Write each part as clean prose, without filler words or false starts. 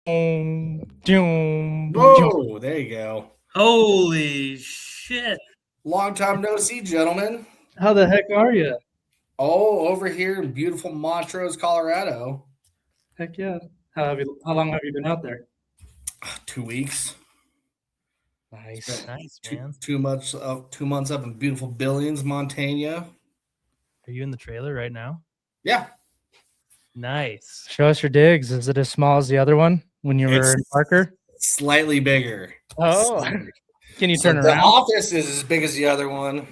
Doom, boom. Whoa, there you go. Holy shit. Long time no see, gentlemen. How the heck are you? Oh, over here in beautiful Montrose, Colorado. Heck yeah. How long have you been out there? 2 weeks. Nice. Nice, Two, man. 2 months up in beautiful Billings, Montana. Are you in the trailer right now? Yeah, Nice. Show us your digs. Is it as small as the other one when you were in it's Parker? slightly bigger. Oh, Slightly. can you So turn the around? office is as big as the other one,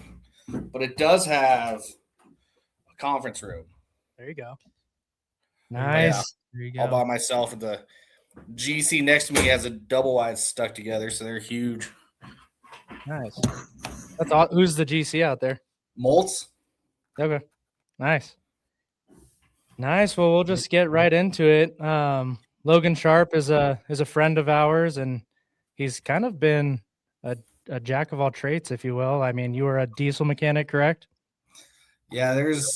but it does have a conference room. There you go. Yeah, Nice. There you all go. by myself. And the GC next to me has a double wide stuck together, so they're huge. Nice. That's all. Who's the GC out there? Molts. Okay. Nice. Nice. Well, we'll just get right into it. Logan Sharp is a friend of ours, and he's kind of been a jack of all trades, if you will. I mean, you were a diesel mechanic, correct? Yeah,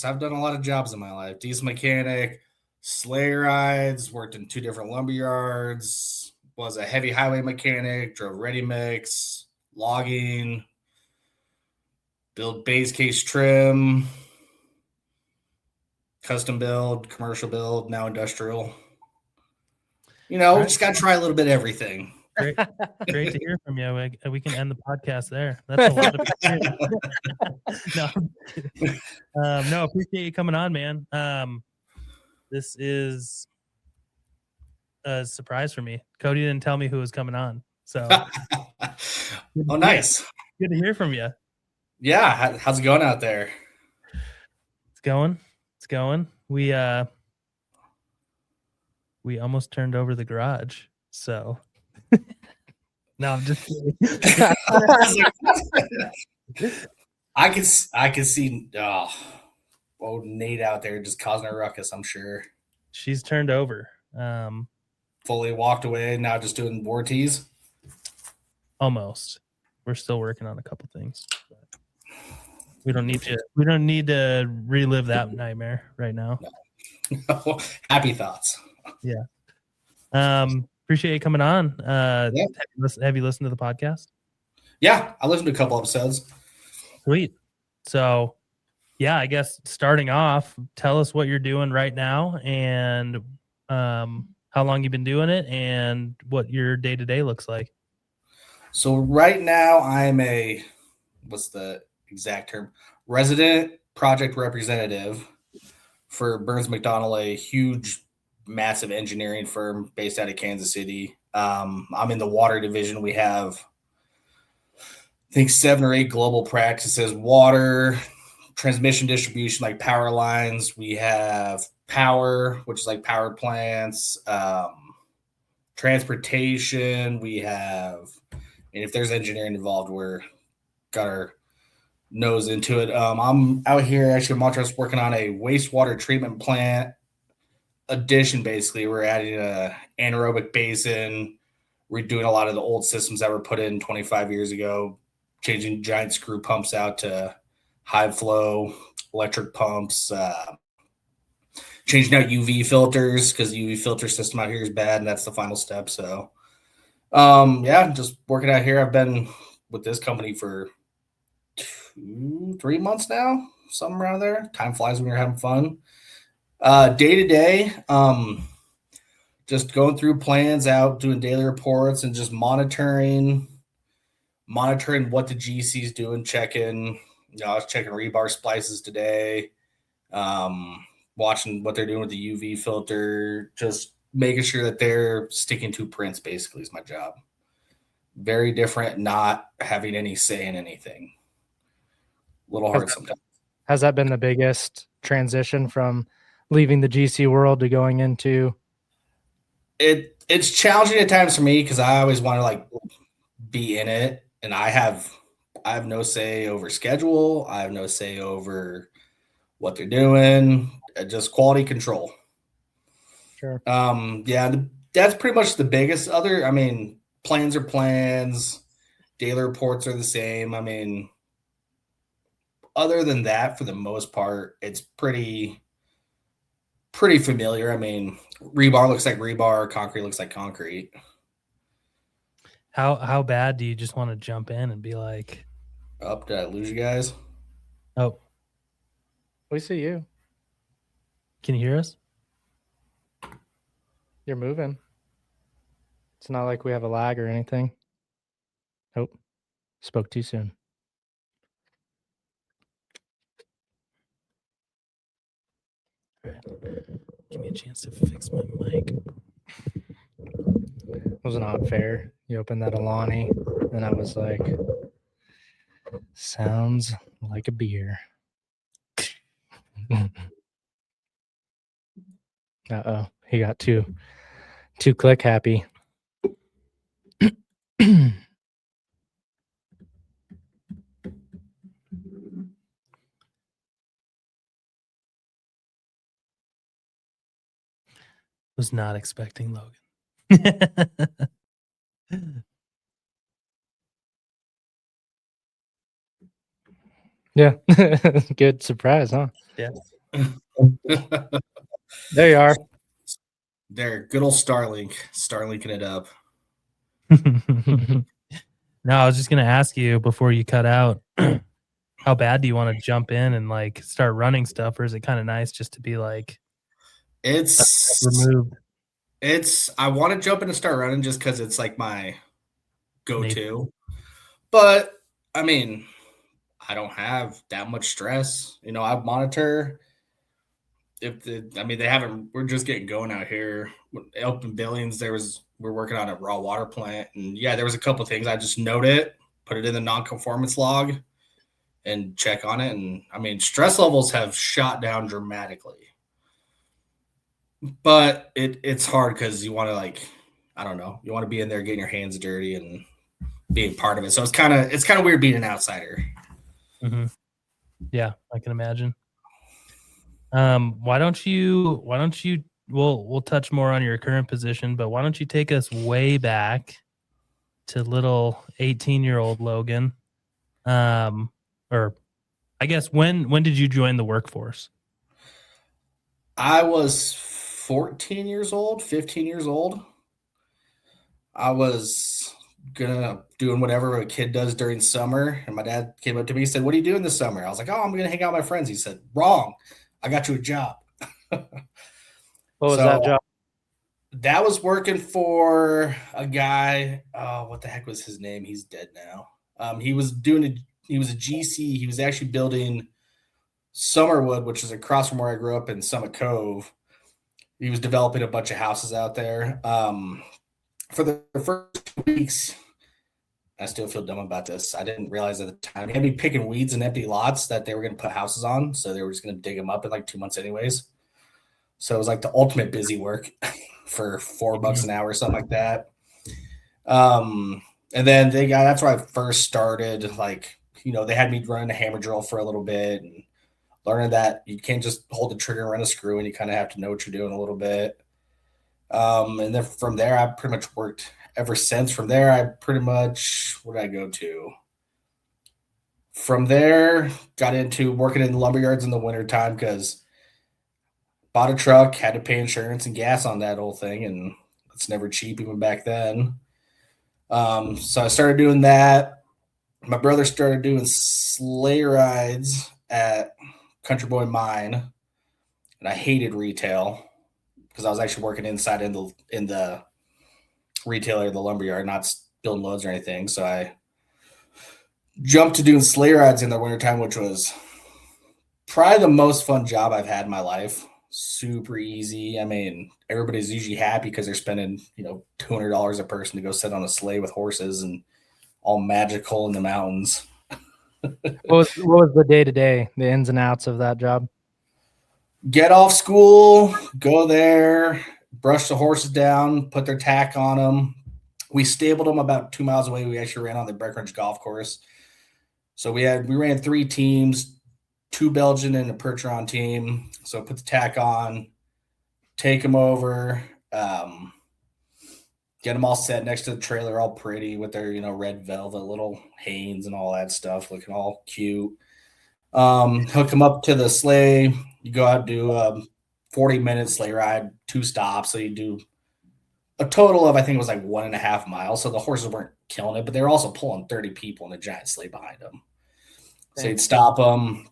I've done a lot of jobs in my life. Diesel mechanic, sleigh rides, worked in 2 different lumber yards, was a heavy highway mechanic, drove ready mix, logging, build base case trim, custom build, commercial build, now industrial. Right. Just got to try a little bit of everything. Great to hear from you. We can end the podcast there. That's a lot of experience. No, appreciate you coming on, man. This is a surprise for me. Cody didn't tell me who was coming on. So Oh, nice. good to hear from you. Yeah, how's it going out there? It's going. We almost turned over the garage. So no, I'm just kidding. I could see old Nate out there just causing a ruckus, I'm sure. She's turned over. Fully walked away, now just doing warranties. Almost. We're still working on a couple things. We don't need to relive that nightmare right now. Happy thoughts. Yeah. Appreciate you coming on. Yeah. Have you listened to the podcast? Yeah, I listened to a couple episodes. Sweet. So, yeah, I guess starting off, tell us what you're doing right now and how long you've been doing it and what your day-to-day looks like. So right now I'm what's the exact term? Resident project representative for Burns McDonnell, a huge, massive engineering firm based out of Kansas City. I'm in the water division. We have, I think, 7 or 8 global practices: water, transmission distribution, like power lines. We have power, which is like power plants, transportation. We have, and if there's engineering involved, we're got our nose into it. I'm out here actually in Montrose working on a wastewater treatment plant addition. Basically, we're adding a anaerobic basin. We're doing a lot of the old systems that were put in 25 years ago, changing giant screw pumps out to high flow electric pumps, changing out UV filters because the UV filter system out here is bad, and that's the final step. So, yeah, just working out here. I've been with this company for 2-3 months now, something around there. Time flies when you're having fun. Day to day, just going through plans, out doing daily reports, and just monitoring what the GC's doing, checking. I was checking rebar splices today, watching what they're doing with the UV filter, just making sure that they're sticking to prints. Basically, is my job. Very different, not having any say in anything. A little hard sometimes. Has that been the biggest transition from leaving the GC world to going into? It's challenging at times for me because I always want to be in it, and I have no say over schedule. I have no say over what they're doing. Just quality control. Sure. Yeah, that's pretty much the biggest. Plans are plans. Daily reports are the same. Other than that, for the most part, it's pretty pretty familiar. I mean, rebar looks like rebar, concrete looks like concrete. How bad do you just want to jump in and be like, Up, did I lose you guys? oh, We see you. can you hear us? You're moving. It's not like we have a lag or anything. Nope. Spoke too soon. All right. Give me a chance to fix my mic. It was not fair. You opened that Alani, and I was like, sounds like a beer. Uh-oh. He got too click happy. Was not expecting Logan. Yeah. Good surprise, huh? Yeah. There you are. There, good old Starlink. Starlinking it up. No, I was just gonna ask you before you cut out, how bad do you want to jump in and like start running stuff, or is it kind of nice just to be like It's removed? I want to jump in and start running just because it's like my go-to. But I mean, I don't have that much stress. You know, I monitor they haven't, we're just getting going out here. Up in Billings, we're working on a raw water plant. And yeah, there was a couple of things. I just note it, put it in the non-conformance log and check on it. And I mean, stress levels have shot down dramatically. But it's hard because you want to I don't know, you want to be in there getting your hands dirty and being part of it. So it's kind of weird being an outsider. Mm-hmm. Yeah, I can imagine. Why don't you we'll touch more on your current position, but why don't you take us way back to little 18-year-old Logan? Or I guess when did you join the workforce? I was 15 years old. I was doing whatever a kid does during summer. And my dad came up to me and said, "What are you doing this summer?" I was like, "Oh, I'm going to hang out with my friends." He said, "Wrong. I got you a job." What was that job? That was working for a guy. Oh, what the heck was his name? He's dead now. He was a GC. He was actually building Summerwood, which is across from where I grew up in Summit Cove. He was developing a bunch of houses out there. For the first 2 weeks, I still feel dumb about this. I didn't realize at the time. He had me picking weeds and empty lots that they were going to put houses on. So they were just going to dig them up in like 2 months anyways. So it was like the ultimate busy work for $4 an hour or something like that. And then that's where I first started. Like, you know, they had me running a hammer drill for a little bit and learning that you can't just hold the trigger and run a screw, and you kind of have to know what you're doing a little bit. And then from there, I pretty much worked ever since. From there, what did I go to? From there, got into working in lumberyards in the wintertime because bought a truck, had to pay insurance and gas on that whole thing, and it's never cheap even back then. So I started doing that. My brother started doing sleigh rides at Country Boy Mine, and I hated retail because I was actually working inside in the retailer, the lumberyard, not building loads or anything. So I jumped to doing sleigh rides in the wintertime, which was probably the most fun job I've had in my life. Super easy. I mean, everybody's usually happy because they're spending, $200 a person to go sit on a sleigh with horses and all magical in the mountains. What was the day-to-day, the ins and outs of that job? Get off school, go there, brush the horses down, put their tack on them. We stabled them about 2 miles away. We actually ran on the Breckenridge golf course. So we ran 3 teams, 2 Belgian and a Percheron team. So put the tack on, take them over, get them all set next to the trailer, all pretty with their, red velvet, little Hanes and all that stuff, looking all cute. Hook them up to the sleigh. You go out and do 40-minute sleigh ride, 2 stops. So you do a total of, I think it was like 1.5 miles. So the horses weren't killing it, but they were also pulling 30 people in a giant sleigh behind them. So you'd stop them,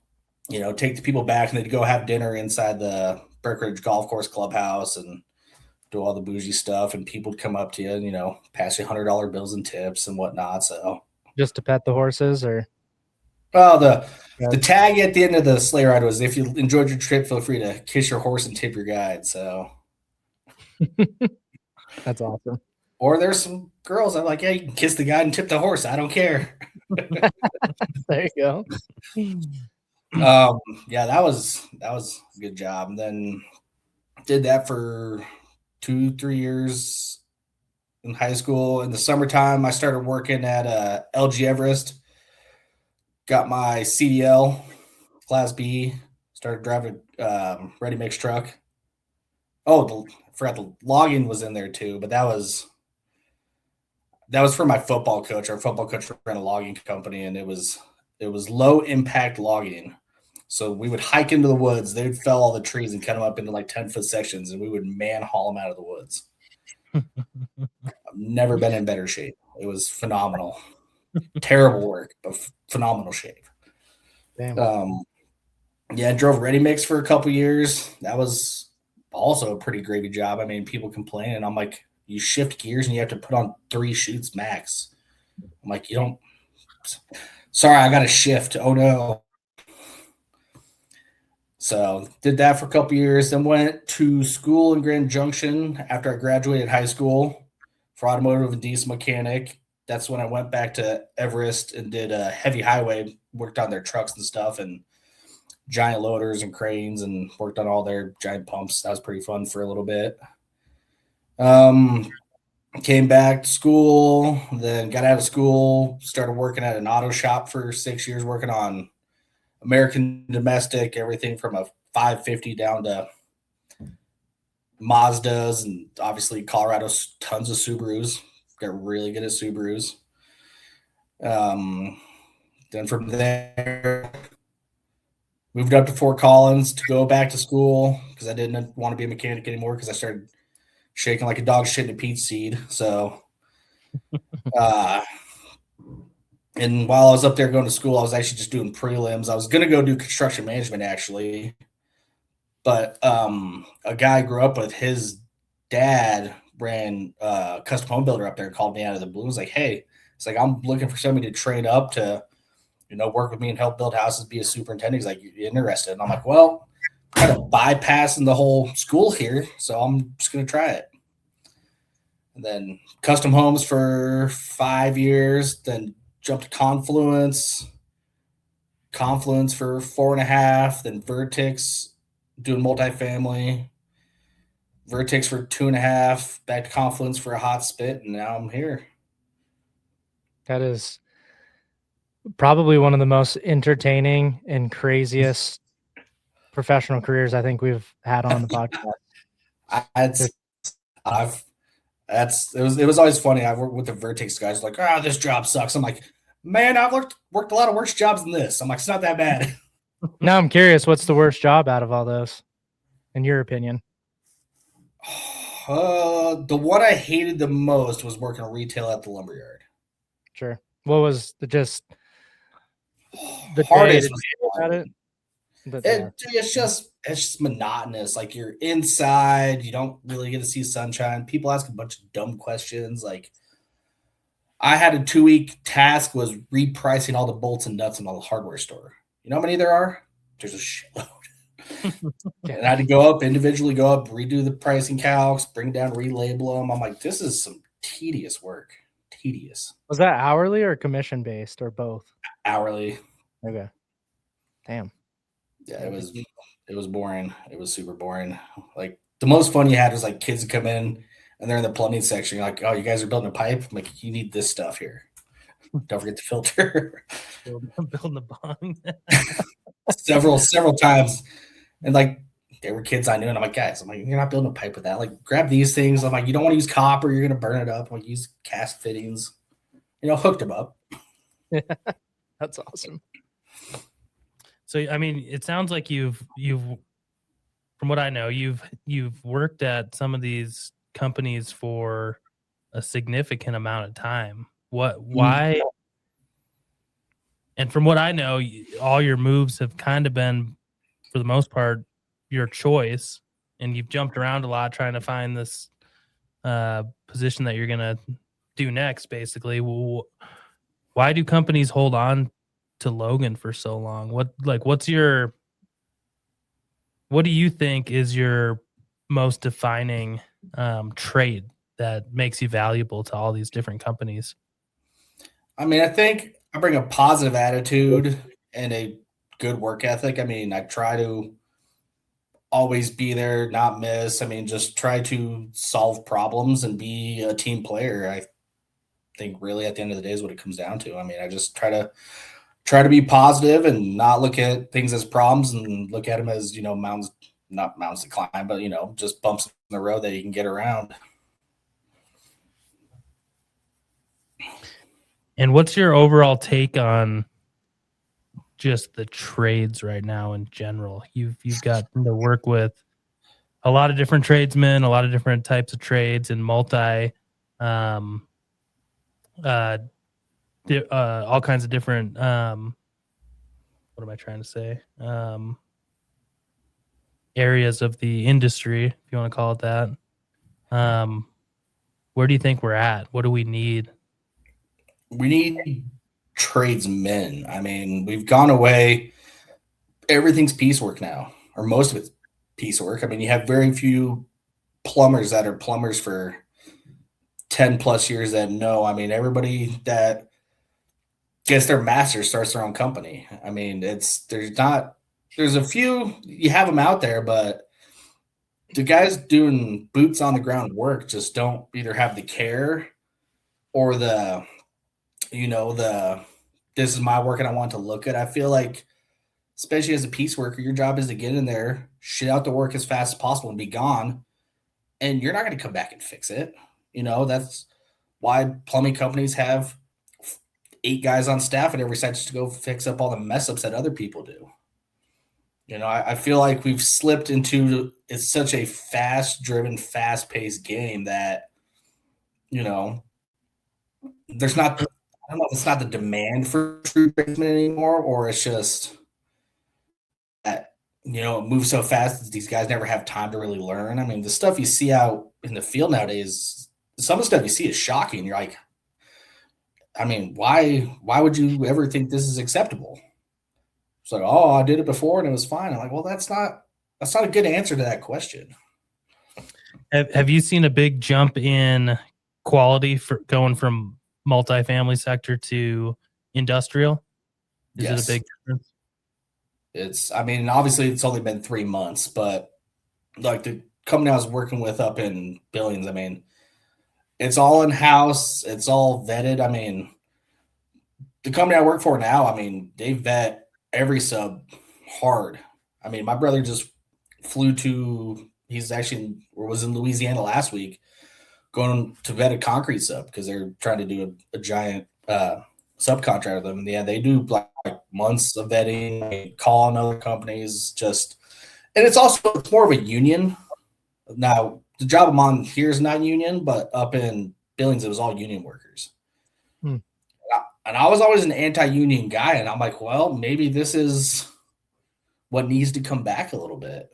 take the people back, and they'd go have dinner inside the Berkridge Golf Course clubhouse and do all the bougie stuff. And people would come up to you, pass you $100 bills and tips and whatnot. So just to pet the horses, or well, the tag at the end of the sleigh ride was, if you enjoyed your trip, feel free to kiss your horse and tip your guide. So that's awesome. Or there's some girls I'm like, yeah, you can kiss the guide and tip the horse. I don't care. There you go. Yeah, that was a good job. And then did that for 2-3 years in high school. In the summertime, I started working at LG Everest. Got my CDL, Class B. Started driving a ready mix truck. Oh, I forgot the logging was in there too, but that was for my football coach. Our football coach ran a logging company, and it was low impact logging. So we would hike into the woods. They would fell all the trees and cut them up into like 10-foot sections, and we would man haul them out of the woods. I've never been in better shape. It was phenomenal. Terrible work, but phenomenal shape. Damn. Yeah, I drove ready mix for a couple years. That was also a pretty gravy job. I mean, people complain, and I'm like, you shift gears and you have to put on 3 chutes max. I'm like, you don't. Sorry, I got to shift. Oh no. So did that for a couple years. Then went to school in Grand Junction after I graduated high school for automotive and diesel mechanic. That's when I went back to Everest and did a heavy highway, worked on their trucks and stuff, and giant loaders and cranes, and worked on all their giant pumps. That was pretty fun for a little bit. Came back to school, then got out of school, started working at an auto shop for 6 years, working on American domestic, everything from a 550 down to Mazdas, and obviously Colorado's tons of Subarus. Got really good at Subarus. Then from there, moved up to Fort Collins to go back to school because I didn't want to be a mechanic anymore because I started shaking like a dog shit in a peach seed. So, and while I was up there going to school, I was actually just doing prelims. I was going to go do construction management actually, but a guy I grew up with, his dad ran a custom home builder up there, called me out of the blue. Was like, hey, it's like, I'm looking for somebody to train up to, work with me and help build houses, be a superintendent. He's like, you interested? And I'm like, well, kind of bypassing the whole school here, so I'm just going to try it. And then custom homes for 5 years, then jumped to Confluence for 4.5, then Vertex doing multifamily, Vertex for 2.5, back to Confluence for a hot spit, and now I'm here. That is probably one of the most entertaining and craziest professional careers I think we've had on the podcast. It was always funny. I worked with the Vertex guys, like, this job sucks. I'm like, man, I've worked a lot of worse jobs than this. I'm like, it's not that bad. Now I'm curious, what's the worst job out of all those, in your opinion? The one I hated the most was working retail at the lumberyard. Sure. What was the hardest about it? It's just monotonous. Like, you're inside, you don't really get to see sunshine. People ask a bunch of dumb questions. Like, I had a 2-week task was repricing all the bolts and nuts in the hardware store. You know how many there are? There's a shitload. And I had to individually go up, redo the pricing calcs, bring down, relabel them. I'm like, this is some tedious work. Tedious. Was that hourly or commission based or both? Hourly. Okay. Damn. Yeah, it was boring. It was super boring. Like, the most fun you had was like kids come in and they're in the plumbing section. You're like, oh, you guys are building a pipe? I'm like, you need this stuff here. Don't forget the filter. Building the bong. several times. And like, there were kids I knew, and I'm like, guys, you're not building a pipe with that. Like, grab these things. I'm like, you don't want to use copper, you're gonna burn it up. I'm like, use cast fittings. Hooked them up. That's awesome. So, I mean, it sounds like you've from what I know, you've worked at some of these companies for a significant amount of time. Why? And from what I know, all your moves have kind of been, for the most part, your choice, and you've jumped around a lot trying to find this position that you're gonna do next. Basically, why do companies hold on to Logan for so long? What do you think is your most defining trait that makes you valuable to all these different companies? I mean, I think I bring a positive attitude and a good work ethic. I mean, I try to always be there, not miss. I mean, just try to solve problems and be a team player. I think really at the end of the day is what it comes down to. I mean, I just try to be positive and not look at things as problems and look at them as, mountains, not mountains to climb, but, just bumps in the road that you can get around. And what's your overall take on just the trades right now in general? You've got to work with a lot of different tradesmen, a lot of different types of trades, and all kinds of different what am I trying to say? Areas of the industry, if you want to call it that. Where do you think we're at? What do we need? We need tradesmen. I mean, we've gone away. Everything's piecework now, or most of it's piecework. I mean, you have very few plumbers that are plumbers for 10 plus years that know. I mean, everybody that gets their master's starts their own company. I mean, there's a few, you have them out there, but the guys doing boots on the ground work just don't either have the care or this is my work and I want to look at. I feel like, especially as a piece worker, your job is to get in there, shit out the work as fast as possible and be gone. And you're not going to come back and fix it. That's why plumbing companies have 8 guys on staff at every site just to go fix up all the mess ups that other people do. I feel like we've slipped into, it's such a fast-driven, fast-paced game that, there's not, I don't know if it's not the demand for true tradesmen anymore, or it's just that, it moves so fast that these guys never have time to really learn. I mean, the stuff you see out in the field nowadays, some of the stuff you see is shocking. You're like, I mean, why would you ever think this is acceptable? It's like, oh, I did it before and it was fine. I'm like, well, that's not a good answer to that question. Have you seen a big jump in quality for going from multifamily sector to industrial? Is it a big difference? I mean, obviously it's only been 3 months, but like the company I was working with up in Billings, I mean, it's all in-house. It's all vetted. I mean, the company I work for now, I mean, they vet every sub hard. I mean, my brother just was in Louisiana last week going to vet a concrete sub because they're trying to do a giant subcontract with them. And yeah, they do like months of vetting, call on other companies, and it's more of a union. Now, the job I'm on here is not union, but up in Billings, it was all union workers. And I was always an anti-union guy, and I'm like, well, maybe this is what needs to come back a little bit.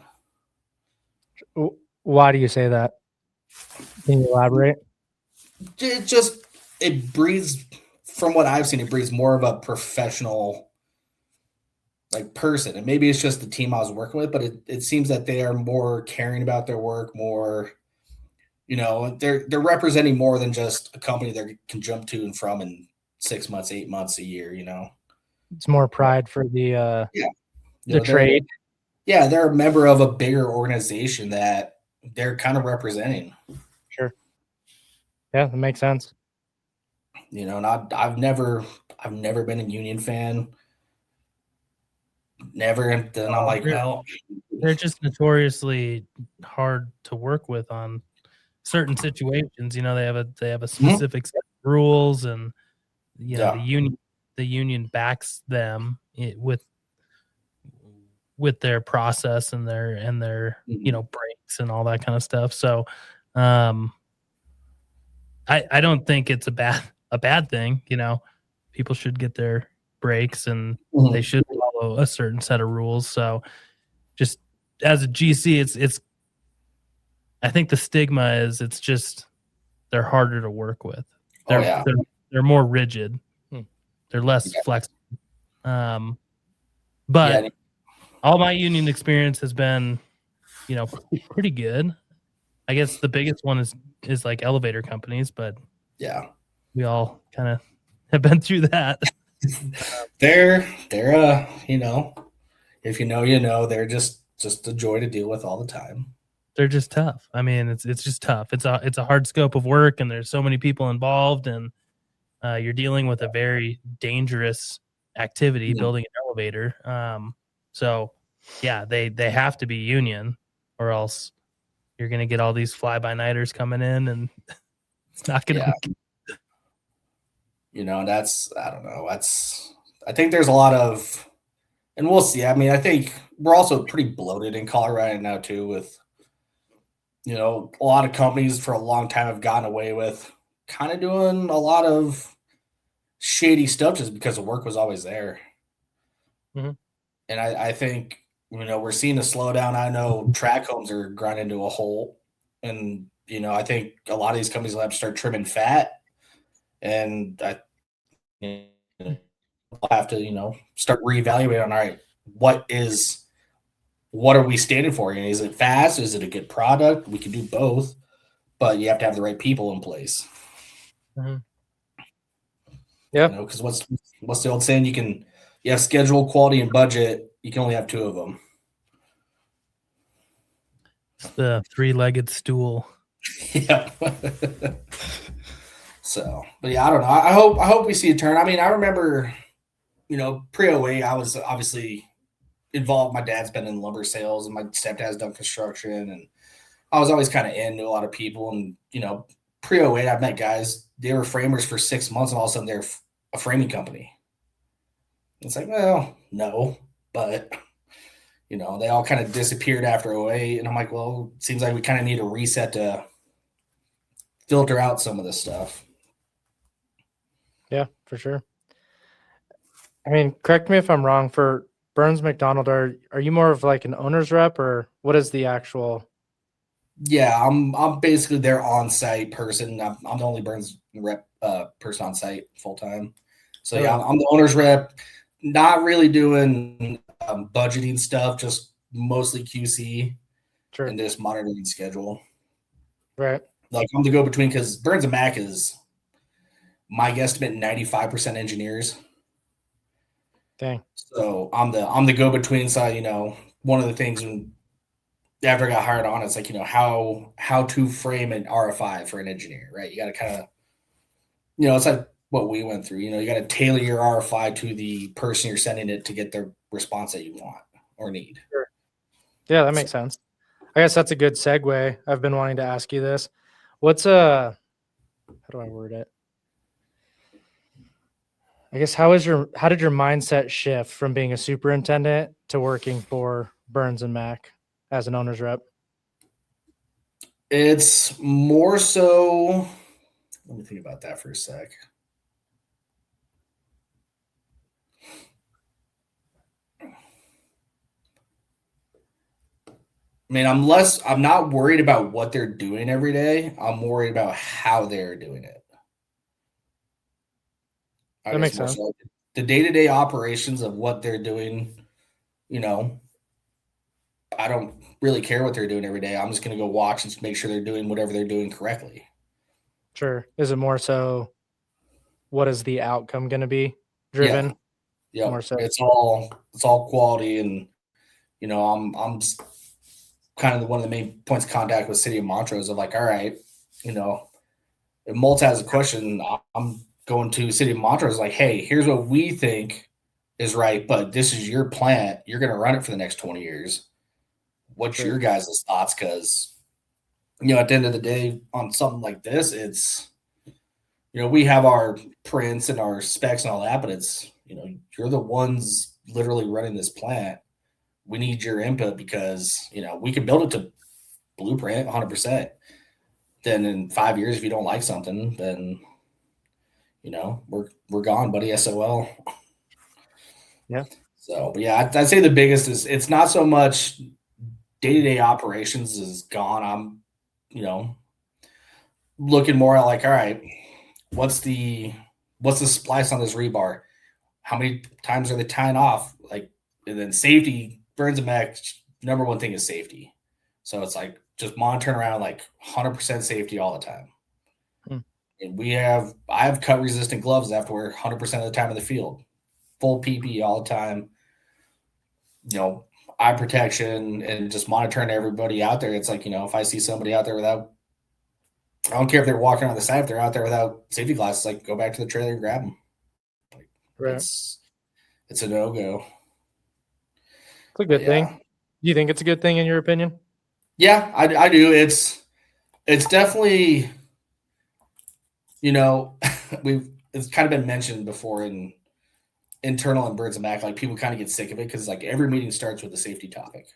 Why do you say that? Can you elaborate? It breeds, from what I've seen, it breeds more of a professional person. And maybe it's just the team I was working with, but it seems that they are more caring about their work, more, they're representing more than just a company they can jump to and from in 6 months, 8 months, a year, It's more pride for the trade. They're a member of a bigger organization that they're kind of representing. Sure. Yeah, that makes sense. And I've never been a union fan. Never. And then I'm like, well, they're just notoriously hard to work with on certain situations. They have a specific set of rules, and the union backs them with with their process and their breaks and all that kind of stuff. So I don't think it's a bad thing. People should get their breaks and they should follow a certain set of rules. So just as a GC, it's I think the stigma is it's just they're harder to work with. They're more rigid. They're less flexible. But all my union experience has been, pretty good. I guess the biggest one is like elevator companies, but we all kind of have been through that. They're if they're just a joy to deal with all the time. They're just tough. I mean, it's just tough. It's a hard scope of work, and there's so many people involved, and you're dealing with a very dangerous activity, building an elevator. So yeah, they have to be union, or else you're gonna get all these fly-by-nighters coming in, and it's not gonna be. That's I don't know. I think there's a lot of, and we'll see. I mean, I think we're also pretty bloated in Colorado now too, with a lot of companies for a long time have gotten away with kind of doing a lot of shady stuff just because the work was always there. And I think we're seeing a slowdown. I know track homes are grinding to a halt, and I think a lot of these companies will have to start trimming fat, and I have to start reevaluating on, all right, what are we standing for? Is it fast? Is it a good product? We can do both, but you have to have the right people in place. Yeah, because what's the old saying? You have schedule, quality, and budget. You can only have two of them. It's the three-legged stool. Yeah. So, but yeah, I don't know. I hope we see a turn. I mean, I remember, pre-08, I was obviously involved. My dad's been in lumber sales, and my stepdad's done construction, and I was always kind of into a lot of people. And pre-08, I've met guys. They were framers for 6 months, and all of a sudden they're a framing company. It's like, well, no, but they all kind of disappeared after 08, and I'm like, well, it seems like we kind of need a reset to filter out some of this stuff. Yeah, for sure. I mean, correct me if I'm wrong. For Burns McDonald, are you more of like an owner's rep, or what is the actual? Yeah, I'm basically their on-site person. I'm the only Burns rep person on site full time. So yeah, I'm the owner's rep. Not really doing budgeting stuff, just mostly QC and just monitoring schedule. Right. Like I'm the go-between because Burns and Mac is my guesstimate 95% engineers. Dang. So I'm the go-between side. One of the things when after I got hired on, it's like how to frame an RFI for an engineer, right? You got to kind of it's like what we went through. You got to tailor your RFI to the person you're sending it to get the response that you want or need. Sure. Yeah, that makes sense. I guess that's a good segue. I've been wanting to ask you this. What's how do I word it? I guess how did your mindset shift from being a superintendent to working for Burns and Mac as an owner's rep? It's more so. Let me think about that for a sec. I mean, I'm not worried about what they're doing every day. I'm worried about how they're doing it. That makes sense. So the day-to-day operations of what they're doing, I don't really care what they're doing every day. I'm just going to go watch and make sure they're doing whatever they're doing correctly. Sure. Is it more so what is the outcome going to be driven? Yeah. More so. It's all quality, and I'm kind of one of the main points of contact with City of Montrose of like, all right, if Moltz has a question, I'm going to City of Montrose like, hey, here's what we think is right, but this is your plant. You're going to run it for the next 20 years. What's your guys' thoughts? Because, at the end of the day, on something like this, it's, we have our prints and our specs and all that, but it's, you're the ones literally running this plant. we need your input because, we can build it to blueprint 100%. Then in 5 years, if you don't like something, then, we're gone, buddy. SOL. Yeah. So, but yeah, I'd say the biggest is it's not so much day-to-day operations is gone. I'm, looking more at like, all right, what's the splice on this rebar? How many times are they tying off? Like, and then safety, Burns and Mac, number one thing is safety. So it's like just monitoring around like 100% safety all the time. And I have cut resistant gloves after we're 100% of the time in the field, full PPE all the time. Eye protection and just monitoring everybody out there. It's like, if I see somebody out there without, I don't care if they're walking on the side, if they're out there without safety glasses, like go back to the trailer and grab them. Right. It's a no-go. It's a good thing. Do you think it's a good thing in your opinion? Yeah, I do. It's definitely, it's kind of been mentioned before in internal and Birds and Mac, like people kind of get sick of it because like every meeting starts with a safety topic.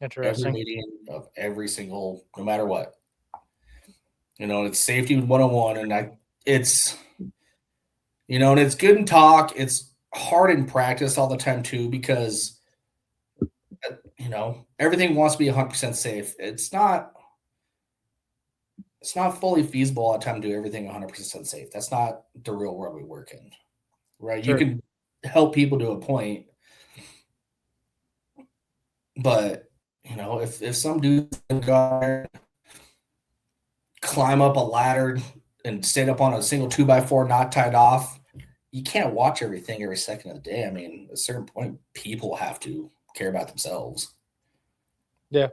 Interesting. Every meeting of every single, no matter what. It's safety 101, and it's good in talk. It's hard in practice all the time too because everything wants to be 100% safe. It's not fully feasible all the time to do everything 100% safe. That's not the real world we work in, right? Sure. You can help people to a point, but if some dude climb up a ladder and stand up on a single 2x4 not tied off, you can't watch everything every second of the day. I mean, at a certain point, people have to care about themselves. Yeah.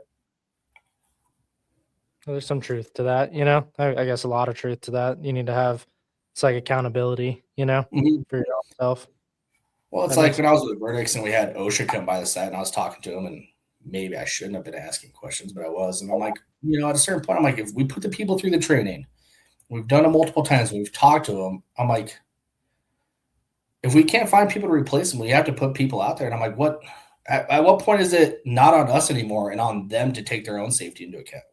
Well, there's some truth to that, I guess a lot of truth to that. You need to have, it's like accountability, Mm-hmm. for yourself. Well, it's like when I was with Verdicts and we had OSHA come by the site and I was talking to him, and maybe I shouldn't have been asking questions, but I was. And I'm like, at a certain point, I'm like, if we put the people through the training, we've done it multiple times, we've talked to them, I'm like, if we can't find people to replace them, we have to put people out there. And I'm like, at what point is it not on us anymore and on them to take their own safety into account?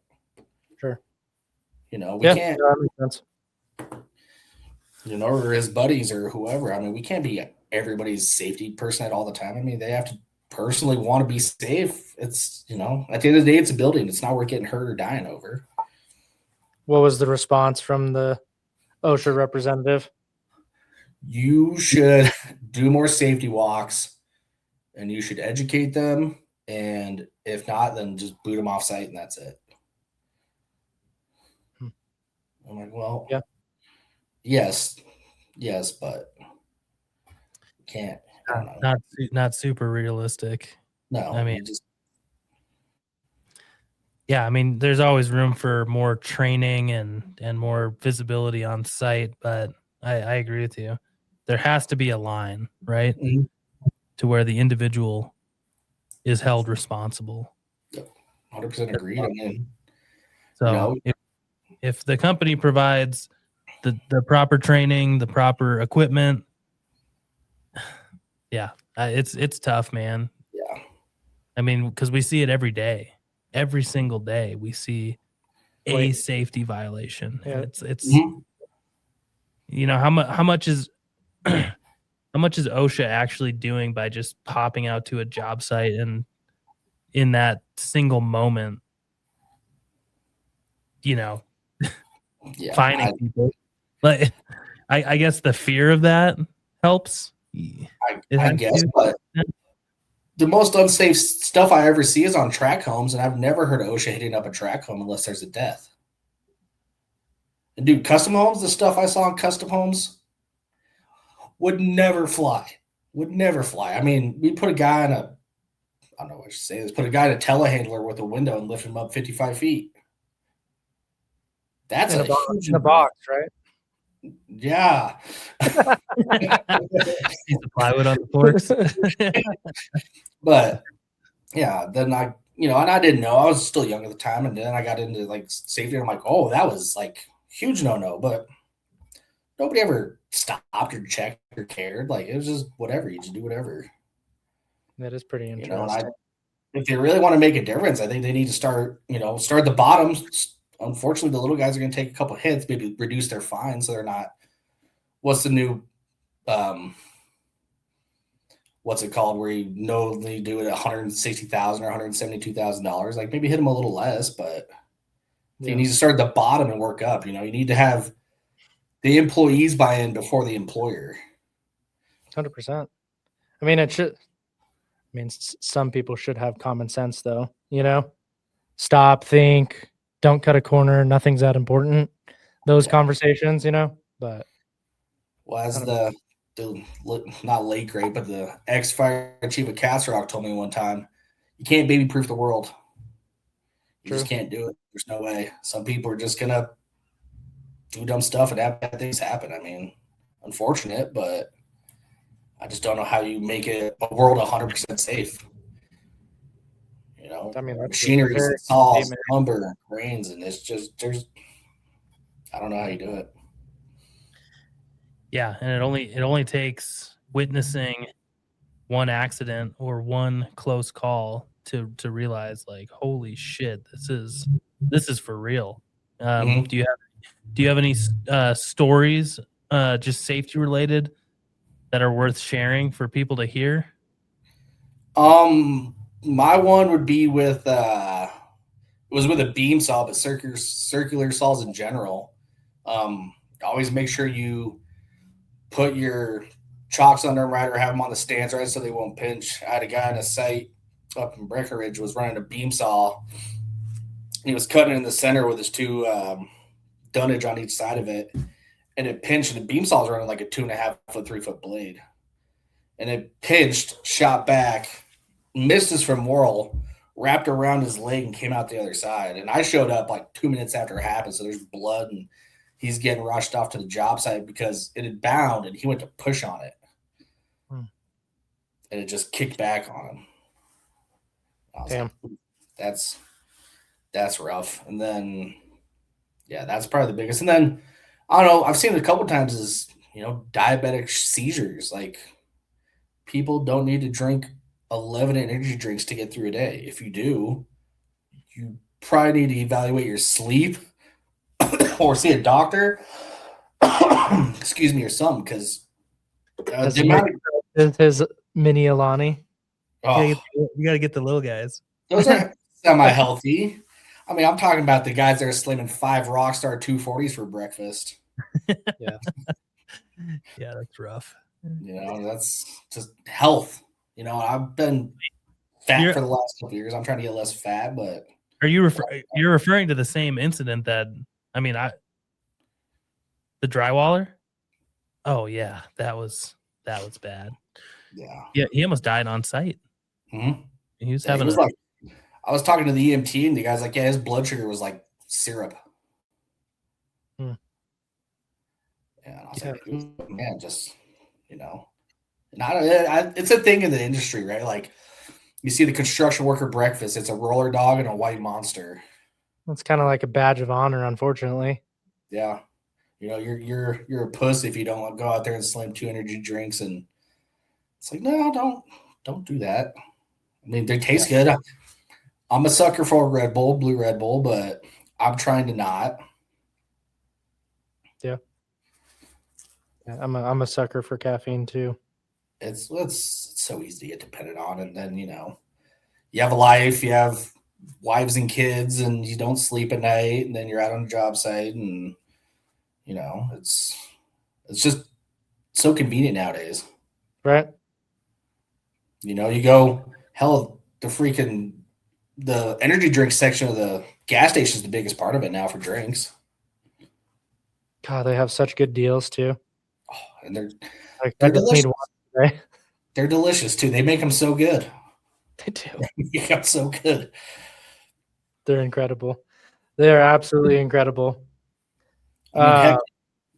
Sure. We can't, that makes sense. Or his buddies or whoever. I mean, we can't be everybody's safety person all the time. I mean, they have to personally want to be safe. It's, at the end of the day, it's a building. It's not worth getting hurt or dying over. What was the response from the OSHA representative? You should do more safety walks and you should educate them. And if not, then just boot them off site and that's it. I'm like, well, yeah, yes, but can't. I don't know. Not super realistic. No, I mean, I mean, there's always room for more training and more visibility on site, but I agree with you. There has to be a line, right, to where the individual is held responsible. 100% agreed. I mean, so if the company provides the proper training, the proper equipment, it's tough, man. Yeah. I mean, because we see it every day. Every single day we see a safety violation. Yeah. It's how much is OSHA actually doing by just popping out to a job site and in that single moment, finding people. But I guess the fear of that helps. I guess, but the most unsafe stuff I ever see is on track homes, and I've never heard of OSHA hitting up a track home unless there's a death. And dude, custom homes, the stuff I saw on custom homes would never fly. I mean, we put a guy in I don't know what I should say. Let's put a guy in a telehandler with a window and lift him up 55 feet. That's in a box, right? Yeah. Piece of plywood on the forks. But yeah, then and I didn't know. I was still young at the time, and then I got into like safety. And I'm like, oh, that was like huge no. But nobody ever stopped or checked or cared. Like it was just whatever. You just do whatever. That is pretty And interesting. if they really want to make a difference, I think they need to start at the bottom. Unfortunately, the little guys are going to take a couple hits, maybe reduce their fine so they're not. What's the new what's it called where they do it at $160,000 or $172,000? Like maybe hit them a little less, but you need to start at the bottom and work up. You need to have the employees buy in before the employer. 100%. I mean, some people should have common sense, though. Stop, think, don't cut a corner. Nothing's that important. Those conversations, But as the not late great, but the ex-fire chief of Castle Rock told me one time, you can't baby-proof the world. You just can't do it. There's no way. Some people are just gonna do dumb stuff and have bad things happen. I mean, unfortunate, but I just don't know how you make a world 100% safe. I mean, machinery, saws, lumber, cranes, and it's just I don't know how you do it. Yeah, and it only takes witnessing one accident or one close call to realize, like, holy shit, this is for real. Do you have any stories just safety related that are worth sharing for people to hear? My one would be with it was with a beam saw, but circular saws in general. Always make sure you put your chocks under them right or have them on the stands right so they won't pinch. I had a guy in a site up in Breckenridge was running a beam saw. He was cutting in the center with his two dunnage on each side of it, and it pinched. And the beam saw was running like a 2.5 foot, 3 foot blade, and it pinched, shot back, missed his femoral, wrapped around his leg, and came out the other side. And I showed up like 2 minutes after it happened, so there's blood, and he's getting rushed off to the job site because it had bound, and he went to push on it, and it just kicked back on him. I was like, that's rough. And then, that's probably the biggest. And then, I don't know, I've seen it a couple times is, diabetic seizures. Like, people don't need to drink 11 energy drinks to get through a day. If you do, you probably need to evaluate your sleep or see a doctor, excuse me, or something, because his mini Alani. You got to get the little guys. Those are semi-healthy. I mean, I'm talking about the guys that are slamming 5 Rockstar 240s for breakfast. Yeah. Yeah, that's rough. That's just health. I've been fat for the last couple of years. I'm trying to get less fat, but are you you're referring to the same incident that the drywaller? Oh yeah, that was bad. Yeah, he almost died on site. Mm-hmm. He was having I was talking to the EMT, and the guy's like, his blood sugar was like syrup. Yeah, and I was like, man, just it's a thing in the industry, right? Like, you see the construction worker breakfast, it's a roller dog and a white monster. It's kind of like a badge of honor, unfortunately. Yeah. You're a puss if you don't go out there and slam 2 energy drinks, and it's like, no, don't do that. I mean, they taste good. I'm a sucker for a Red Bull, blue Red Bull, but I'm trying to not. Yeah. I'm a sucker for caffeine too. It's so easy to get dependent on, and then you have a life, you have wives and kids, and you don't sleep at night, and then you're out on a job site, and it's just so convenient nowadays, right? You go, hell, the energy drink section of the gas station is the biggest part of it now for drinks. God, they have such good deals too. Oh, and they're delicious. Right? They're delicious too. They make them so good. They do. They make them so good. They're incredible. They're absolutely incredible. I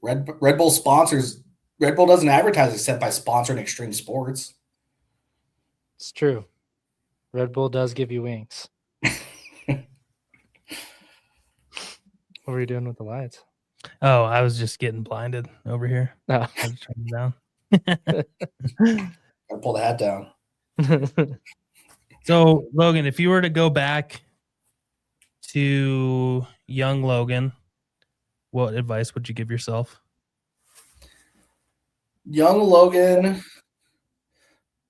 mean, Red Bull sponsors. Red Bull doesn't advertise except by sponsoring extreme sports. It's true. Red Bull does give you wings. What were you doing with the lights? Oh, I was just getting blinded over here. Oh. I was turning down. Gotta pull the hat down. So, Logan, if you were to go back to young Logan, what advice would you give yourself? Young Logan,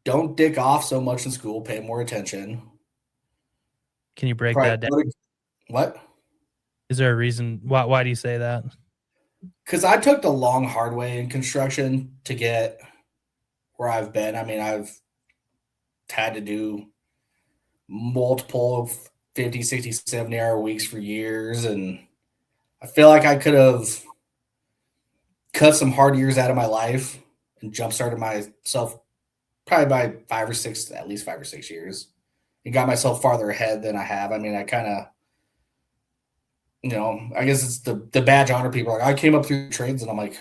don't dick off so much in school. Pay more attention. Can you break Probably that down? What? Is there a reason? Why do you say that? Because I took the long, hard way in construction to get where I've been. I mean, I've had to do multiple 50, 60, 70-hour weeks for years. And I feel like I could have cut some hard years out of my life and jump-started myself probably by at least 5 or 6 years, and got myself farther ahead than I have. I mean, I kind of, I guess it's the badge honor people. Like, I came up through trades, and I'm like,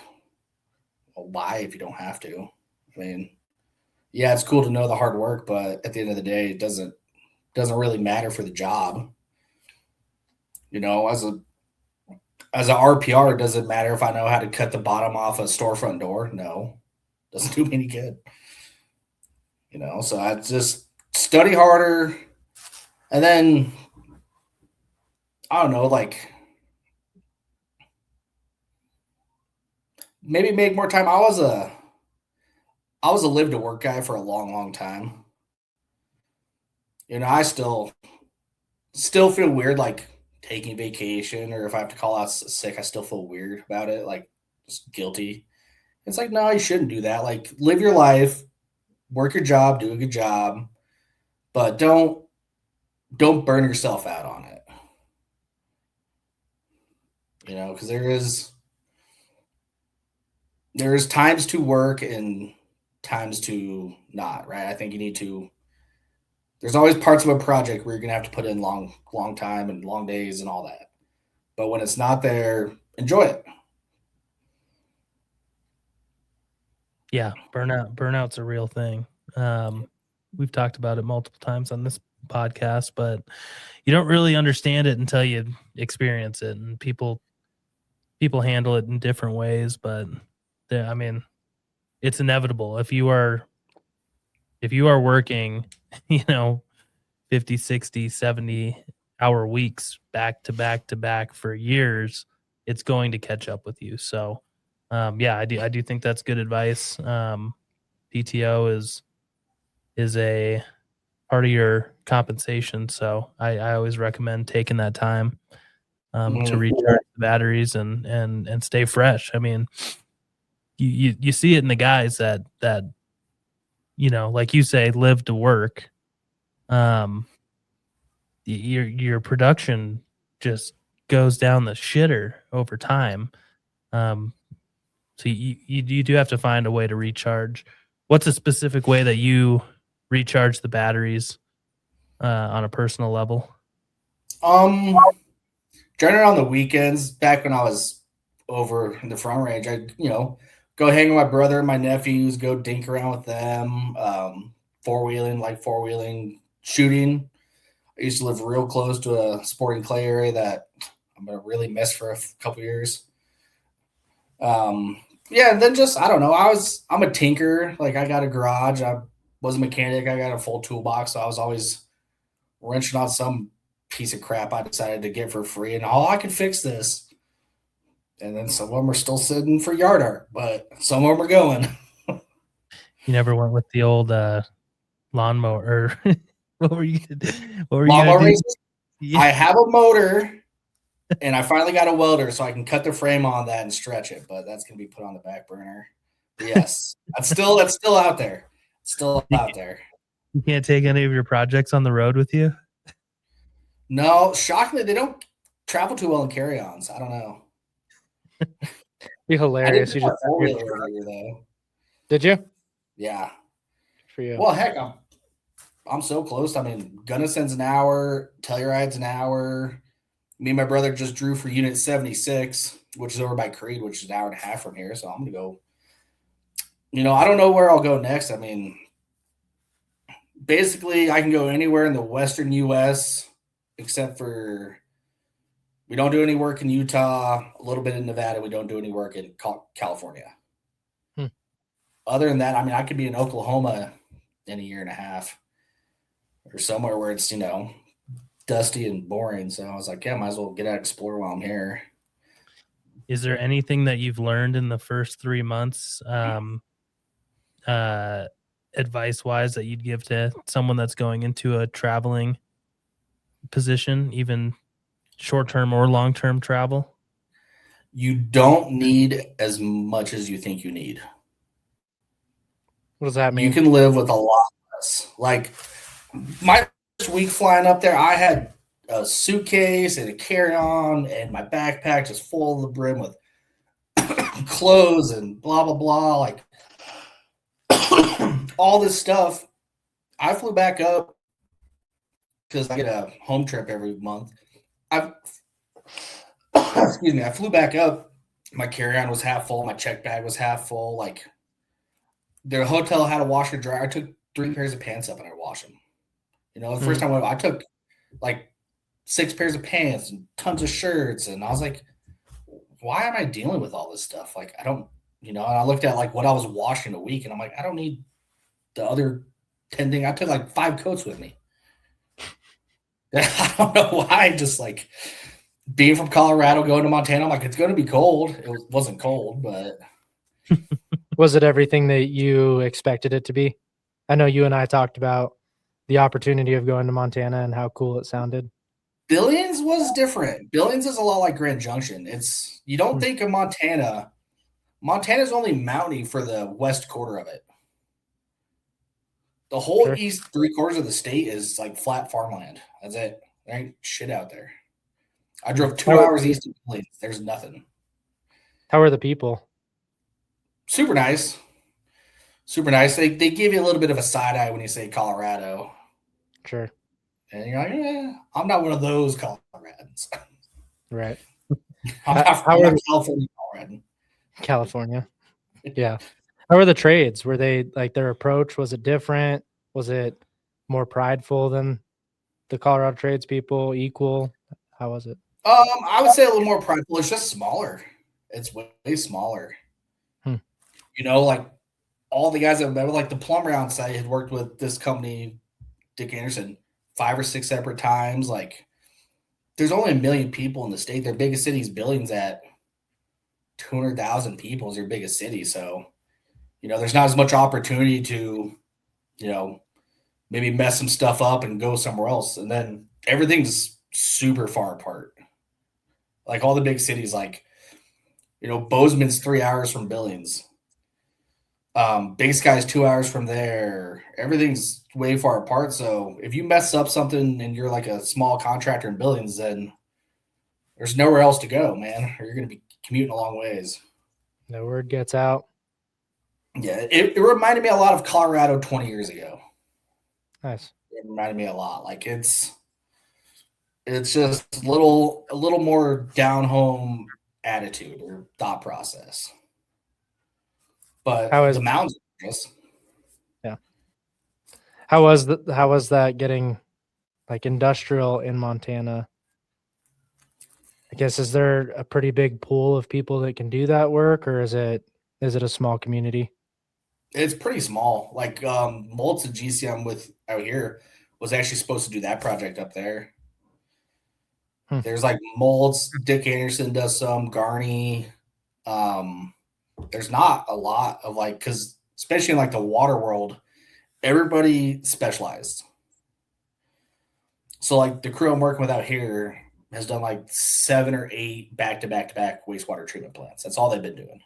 well, why if you don't have to? I mean, yeah, it's cool to know the hard work, but at the end of the day, it doesn't really matter for the job. As an RPR, it doesn't matter if I know how to cut the bottom off a storefront door. No, doesn't do me any good. So I just study harder, and then I don't know, like maybe make more time. I was a live to work guy for a long, long time. I still feel weird like taking vacation, or if I have to call out sick, I still feel weird about it, like just guilty. It's like, no, you shouldn't do that. Like, live your life, work your job, do a good job, but don't burn yourself out on it. Because there is times to work and times to not, right? I think there's always parts of a project where you're going to have to put in long time and long days and all that. But when it's not there, enjoy it. Yeah, burnout's a real thing. We've talked about it multiple times on this podcast, but you don't really understand it until you experience it, and people handle it in different ways, but I mean, it's inevitable. If you are working, 50, 60, 70 hour weeks back to back to back for years, it's going to catch up with you. So, yeah, I do think that's good advice. PTO is a part of your compensation. So I always recommend taking that time to recharge the batteries and stay fresh. I mean, you see it in the guys that like you say, live to work. Your production just goes down the shitter over time. So you do have to find a way to recharge. What's a specific way that you recharge the batteries on a personal level? Generally on the weekends, back when I was over in the Front Range, I go hang with my brother and my nephews, go dink around with them, four-wheeling, shooting. I used to live real close to a sporting clay area that I'm going to really miss for a couple years. Yeah, and then just, I don't know, I'm a tinker. Like, I got a garage. I was a mechanic. I got a full toolbox, so I was always wrenching on some piece of crap I decided to get for free, and I could fix this. And then some of them are still sitting for yard art, but some of them are going. You never went with the old lawnmower, or what were you Lawnmower gonna do? Yeah. I have a motor, and I finally got a welder, so I can cut the frame on that and stretch it. But that's gonna be put on the back burner. But yes, that's still out there. Still out there. You can't take any of your projects on the road with you? No, shockingly, they don't travel too well in carry-ons. I don't know. Be hilarious. You just earlier, though. Did you? Yeah. For you. Well, heck, I'm so close. I mean, Gunnison's an hour, Telluride's an hour. Me and my brother just drew for Unit 76, which is over by Creed, which is an hour and a half from here. So I'm gonna go. I don't know where I'll go next. I mean, basically, I can go anywhere in the Western U.S. except for we don't do any work in Utah, a little bit in Nevada. We don't do any work in California. Other than that, I mean, I could be in Oklahoma in a year and a half, or somewhere where it's, dusty and boring. So I was like, yeah, might as well get out and explore while I'm here. Is there anything that you've learned in the first 3 months, advice wise, that you'd give to someone that's going into a traveling position, even short term or long term travel? You don't need as much as you think you need. What does that You mean? can live with a lot less. Like my first week flying up there, I had a suitcase and a carry-on, and my backpack just full to the brim with clothes and blah blah blah, like all this stuff. I flew back up because I get a home trip every month. Excuse me. I flew back up. My carry-on was half full. My check bag was half full. Like the hotel had a washer dryer. I took 3 pairs of pants up and I washed them. The first time I took like 6 pairs of pants and tons of shirts, and I was like, why am I dealing with all this stuff? Like I don't, and I looked at like what I was washing a week, and I'm like, I don't need the other 10 things. I took like 5 coats with me. I don't know why. Just like being from Colorado, going to Montana, I'm like, it's going to be cold. It wasn't cold, but Was it everything that you expected it to be? I know you and I talked about the opportunity of going to Montana and how cool it sounded. Billings was different. Billings is a lot like Grand Junction. You don't think of Montana. Montana's only mountainy for the west quarter of it. The whole east 3/4 of the state is like flat farmland. That's it. There ain't shit out there. I drove 2 hours east of Billings. There's nothing. How are the people? Super nice. Super nice. They give you a little bit of a side eye when you say Colorado. Sure. And you're like, I'm not one of those Coloradans. Right. I'm not California Coloradan. California. Yeah. How were the trades? Were they like their approach? Was it different? Was it more prideful than the Colorado tradespeople? Equal? How was it? I would say a little more prideful. It's just smaller. It's way smaller. Like all the guys that met, like the plumber on site had worked with this company, Dick Anderson, 5 or 6 separate times. Like there's only 1 million people in the state. Their biggest city is Billings at 200,000 people is their biggest city. So, there's not as much opportunity to, maybe mess some stuff up and go somewhere else. And then everything's super far apart. Like all the big cities, like, Bozeman's 3 hours from Billings. Big Sky's 2 hours from there. Everything's way far apart. So if you mess up something and you're like a small contractor in Billings, then there's nowhere else to go, man. Or you're going to be commuting a long ways. No word gets out. Yeah, it reminded me a lot of Colorado 20 years ago. Nice. It reminded me a lot. Like it's just a little more down home attitude or thought process. But the mountains, yeah. How was that getting like industrial in Montana? I guess, is there a pretty big pool of people that can do that work, or is it a small community? It's pretty small. Like Moltz and GC I'm with out here was actually supposed to do that project up there. There's like Moltz, Dick Anderson does some, Garney. There's not a lot of like, because especially in like the water world, everybody specialized. So like the crew I'm working with out here has done like 7 or 8 back-to-back wastewater treatment plants. That's all they've been doing.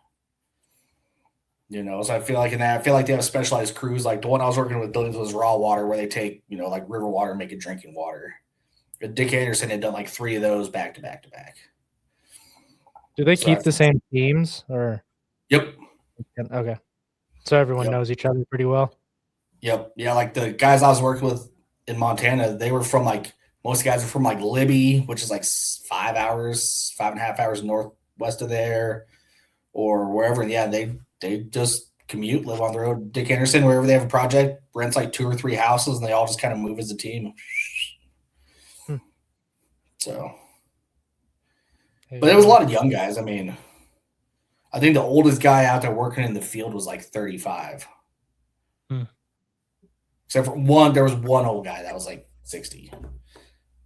So I feel like they have specialized crews. Like the one I was working with Billings was raw water, where they take, like river water and make it drinking water. Dick Anderson had done like 3 of those back-to-back. Do they keep the same teams or? Yep. Okay. So everyone knows each other pretty well. Yep. Yeah. Like the guys I was working with in Montana, they were from like, most guys are from like Libby, which is like 5.5 hours northwest of there, or wherever. Yeah. They just commute, live on the road. Dick Anderson, wherever they have a project, rents like 2 or 3 houses, and they all just kind of move as a team. So, but there was a lot of young guys. I mean, I think the oldest guy out there working in the field was like 35. except for one. There was one old guy that was like 60.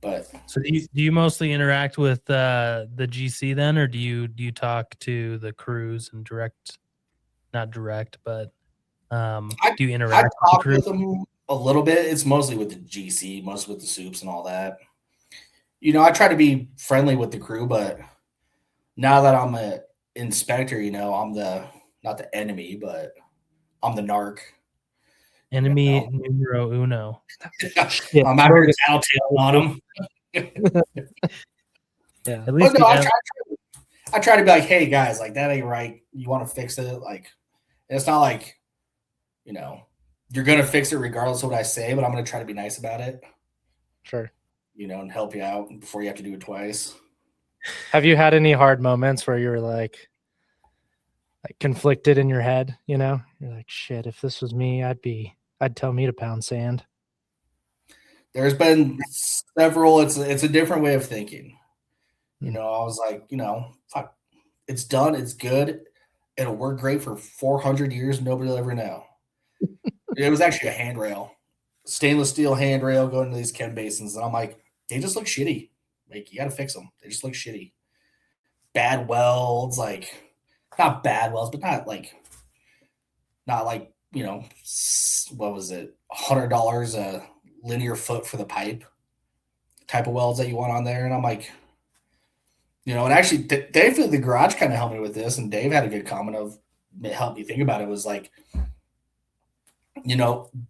But so do you mostly interact with the GC then, or do you talk to the crews and not direct, but do you I interact with the talk crew? with them a little bit. It's mostly with the GC, mostly with the soups and all that. I try to be friendly with the crew, but now that I'm an inspector, I'm not the enemy, but I'm the narc. Enemy numero uno. Shit, I'm out here Logan. tattletailing on them. Yeah. At least But no, you have, I try to be like, hey guys, like that ain't right. You want to fix it? Like, it's not like, you're gonna fix it regardless of what I say, but I'm gonna try to be nice about it. Sure. And help you out before you have to do it twice. Have you had any hard moments where you were like conflicted in your head? You're like, shit, if this was me, I'd tell me to pound sand. There's been several. It's a different way of thinking. I was like, fuck, it's done. It's good. It'll work great for 400 years. Nobody will ever know. It was actually a handrail, stainless steel handrail going to these chem basins. And I'm like, they just look shitty. Like, you got to fix them. They just look shitty. Bad welds, like, not bad welds, but not like, what was it? $100 a linear foot for the pipe type of welds that you want on there. And I'm like, and actually Dave at the garage kind of helped me with this. And Dave had a good comment of helped me think about it. Was like,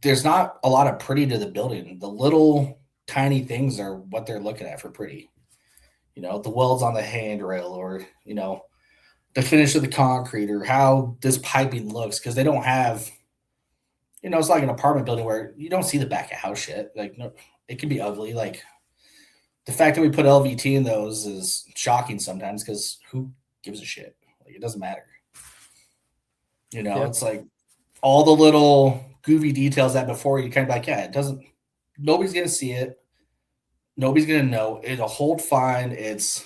there's not a lot of pretty to the building. The little tiny things are what they're looking at for pretty. The welds on the handrail, or, the finish of the concrete, or how this piping looks. Because they don't have, it's like an apartment building where you don't see the back of house shit. Like, no, it can be ugly. Like, the fact that we put LVT in those is shocking sometimes, because who gives a shit? Like, it doesn't matter. Yeah. It's like all the little goofy details that before you kind of like, yeah, it doesn't, nobody's going to see it. Nobody's going to know. It'll hold fine. It's,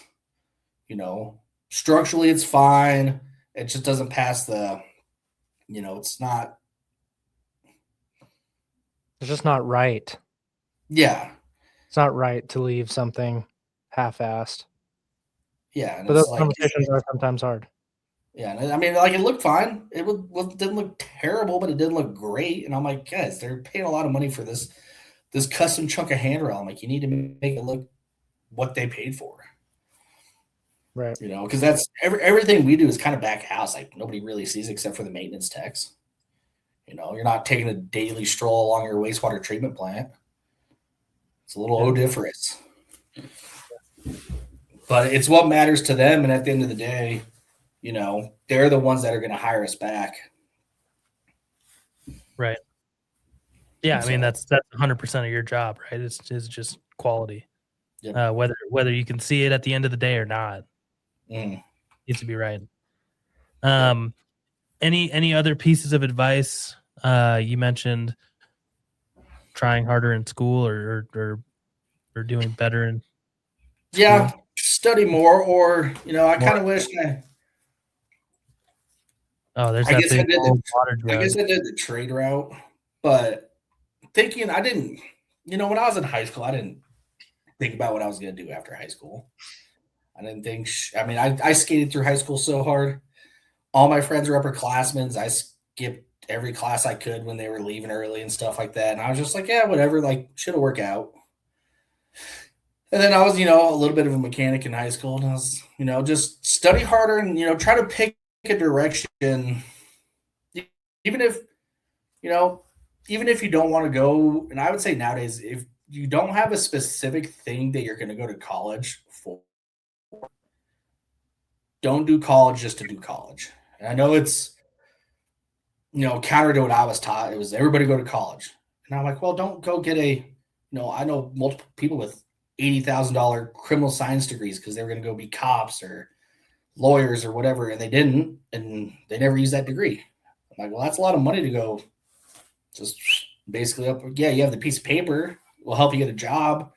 structurally it's fine. It just doesn't pass the, it's not. It's just not right. Yeah. It's not right to leave something half-assed. Yeah. But those conversations are sometimes hard. Yeah. And I mean, like, it looked fine. It didn't look terrible, but it didn't look great. And I'm like, guys, they're paying a lot of money for this custom chunk of handrail. I'm like, you need to make it look what they paid for. Right. Because that's everything we do is kind of back house. Like, nobody really sees it except for the maintenance techs. You're not taking a daily stroll along your wastewater treatment plant. It's a little odoriferous. But it's what matters to them. And at the end of the day, they're the ones that are going to hire us back. right. Yeah, I mean that's 100% of your job, right? It's just quality. Yep. Whether you can see it at the end of the day or not, needs to be right. Any other pieces of advice? You mentioned trying harder in school, or doing better in school. Yeah, study more, or I kind of wish there's I that guess big old water jug. I guess I did the trade route, but thinking I didn't, when I was in high school, I didn't think about what I was going to do after high school. I didn't think, I skated through high school so hard. All my friends were upperclassmen. I skipped every class I could when they were leaving early and stuff like that. And I was just like, yeah, whatever, like, should have worked out. And then I was, a little bit of a mechanic in high school, and I was, just study harder and, try to pick a direction, even if you don't want to go. And I would say nowadays, if you don't have a specific thing that you're going to go to college for, don't do college just to do college. And I know it's, counter to what I was taught. It was everybody go to college. And I'm like, well, don't go get I know multiple people with $80,000 criminal science degrees because they were going to go be cops or lawyers or whatever, and they didn't, and they never used that degree. I'm like, well, that's a lot of money to go just basically up. Yeah, you have the piece of paper, will help you get a job.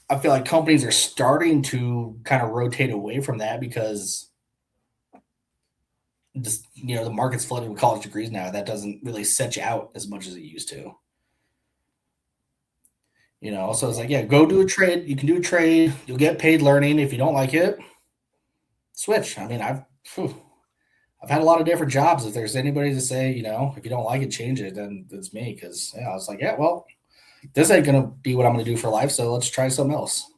I feel like companies are starting to kind of rotate away from that because the market's flooded with college degrees now. That doesn't really set you out as much as it used to. So it's like, yeah, go do a trade. You can do a trade. You'll get paid learning. If you don't like it, switch. I mean, I've had a lot of different jobs. If there's anybody to say, if you don't like it, change it, then it's me. Because I was like, yeah, well, this ain't gonna be what I'm gonna do for life. So let's try something else.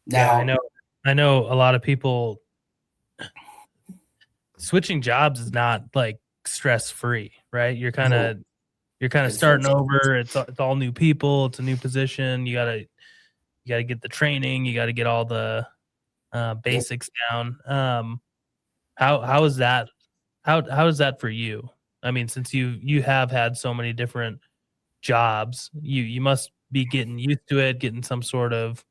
Now, yeah, I know a lot of people switching jobs is not like stress free, right? You're kind of it's starting very- over. It's all new people. It's a new position. You gotta get the training. You got to get all the basics down. How is that? How is that for you? I mean, since you have had so many different jobs, you must be getting used to it, getting some sort of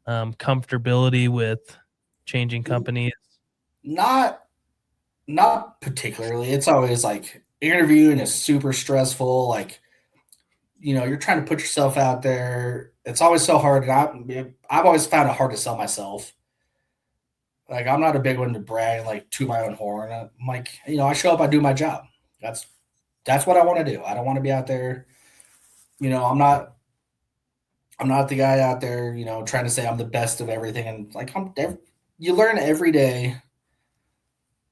comfortability with changing companies. Not particularly. It's always like interviewing is super stressful. Like, you're trying to put yourself out there. It's always so hard. And I've always found it hard to sell myself. Like, I'm not a big one to brag, like, to my own horn. I'm like, I show up, I do my job. That's what I want to do. I don't want to be out there. I'm not the guy out there, trying to say I'm the best of everything. And like, you learn every day.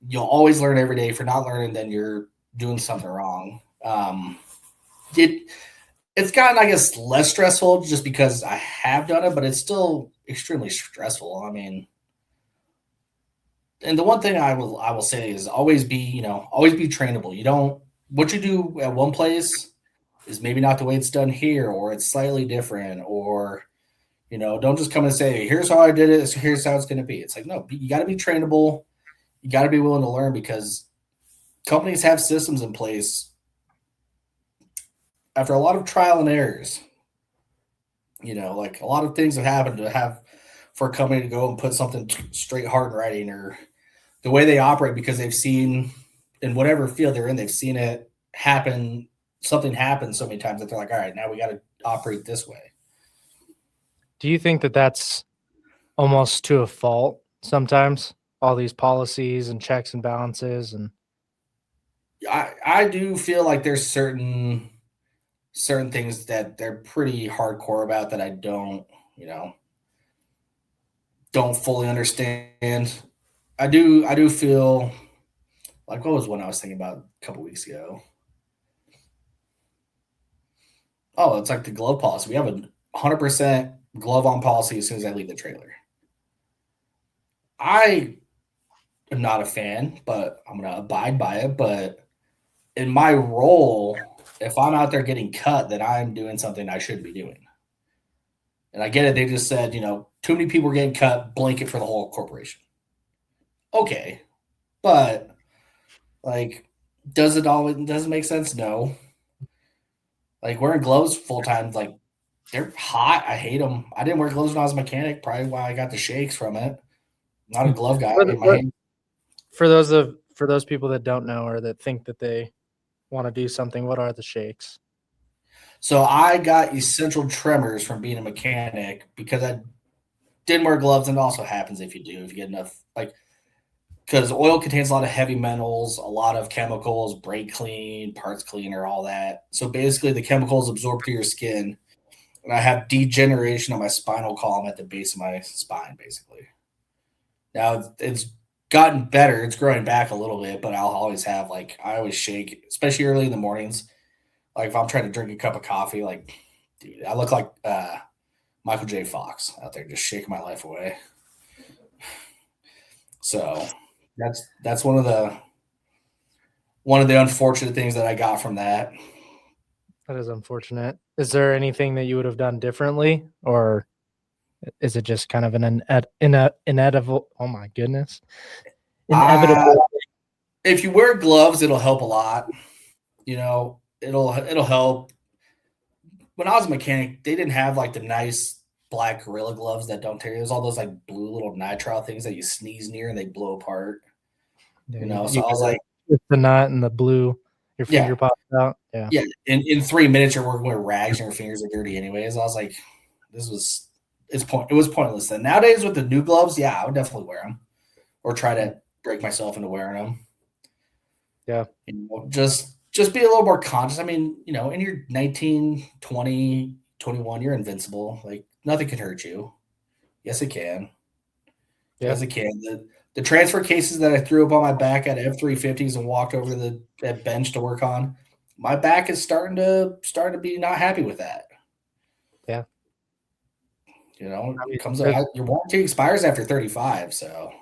You'll always learn every day. If you're not learning, then you're doing something wrong. It's gotten, I guess, less stressful just because I have done it, but it's still extremely stressful. I mean, and the one thing I will say is always be trainable. What you do at one place is maybe not the way it's done here, or it's slightly different, or don't just come and say, here's how I did it, so here's how it's going to be. It's like, no, you got to be trainable. You got to be willing to learn, because companies have systems in place after a lot of trial and errors. Like a lot of things have happened to have for a company to go and put something straight hard in writing, or the way they operate, because they've seen in whatever field they're in, they've seen it happen. Something happens so many times that they're like, all right, now we got to operate this way. Do you think that that's almost to a fault sometimes? All these policies and checks and balances, and I do feel like there's certain things that they're pretty hardcore about that I don't fully understand. I do feel like, what was one I was thinking about a couple weeks ago? Oh, it's like the glove policy. We have a 100% glove on policy as soon as I leave the trailer. I am not a fan, but I'm going to abide by it. But in my role, if I'm out there getting cut, then I'm doing something I shouldn't be doing. And I get it. They just said, too many people are getting cut, blanket for the whole corporation. Okay. But like, does it make sense? No. Like, wearing gloves full time, like, they're hot. I hate them. I didn't wear gloves when I was a mechanic, probably why I got the shakes from it. Not a glove guy. For those people that don't know, or that think that they want to do something, what are the shakes? So I got essential tremors from being a mechanic because I didn't wear gloves, and it also happens if you get enough, like, because oil contains a lot of heavy metals, a lot of chemicals, brake clean, parts cleaner, all that. So basically the chemicals absorb to your skin, and I have degeneration of my spinal column at the base of my spine, basically. Now it's gotten better. It's growing back a little bit, but I'll always have, like, I always shake, especially early in the mornings. Like, if I'm trying to drink a cup of coffee, like, dude, I look like Michael J. Fox out there just shaking my life away. So that's one of the unfortunate things that I got from that. That is unfortunate. Is there anything that you would have done differently, or is it just kind of an inevitable? Oh my goodness, inevitable. If you wear gloves, it'll help a lot. It'll help. When I was a mechanic, they didn't have like the nice black Gorilla gloves that don't tear. There's all those like blue little nitrile things that you sneeze near and they blow apart. Yeah, So I was like, the knot and the blue, your finger pops out. Yeah. Yeah. In 3 minutes, you're working with rags and your fingers are dirty anyways. I was like, it was pointless. Then nowadays with the new gloves, yeah, I would definitely wear them or try to break myself into wearing them. Yeah. Just be a little more conscious. I mean, in your 19, 20, 21, you're invincible. Like nothing can hurt you. Yes, it can. Yeah. Yes, it can. The transfer cases that I threw up on my back at F350s and walked over to that bench to work on, my back is starting to be not happy with that. Yeah. You know, I mean, it comes out, your warranty expires after 35, so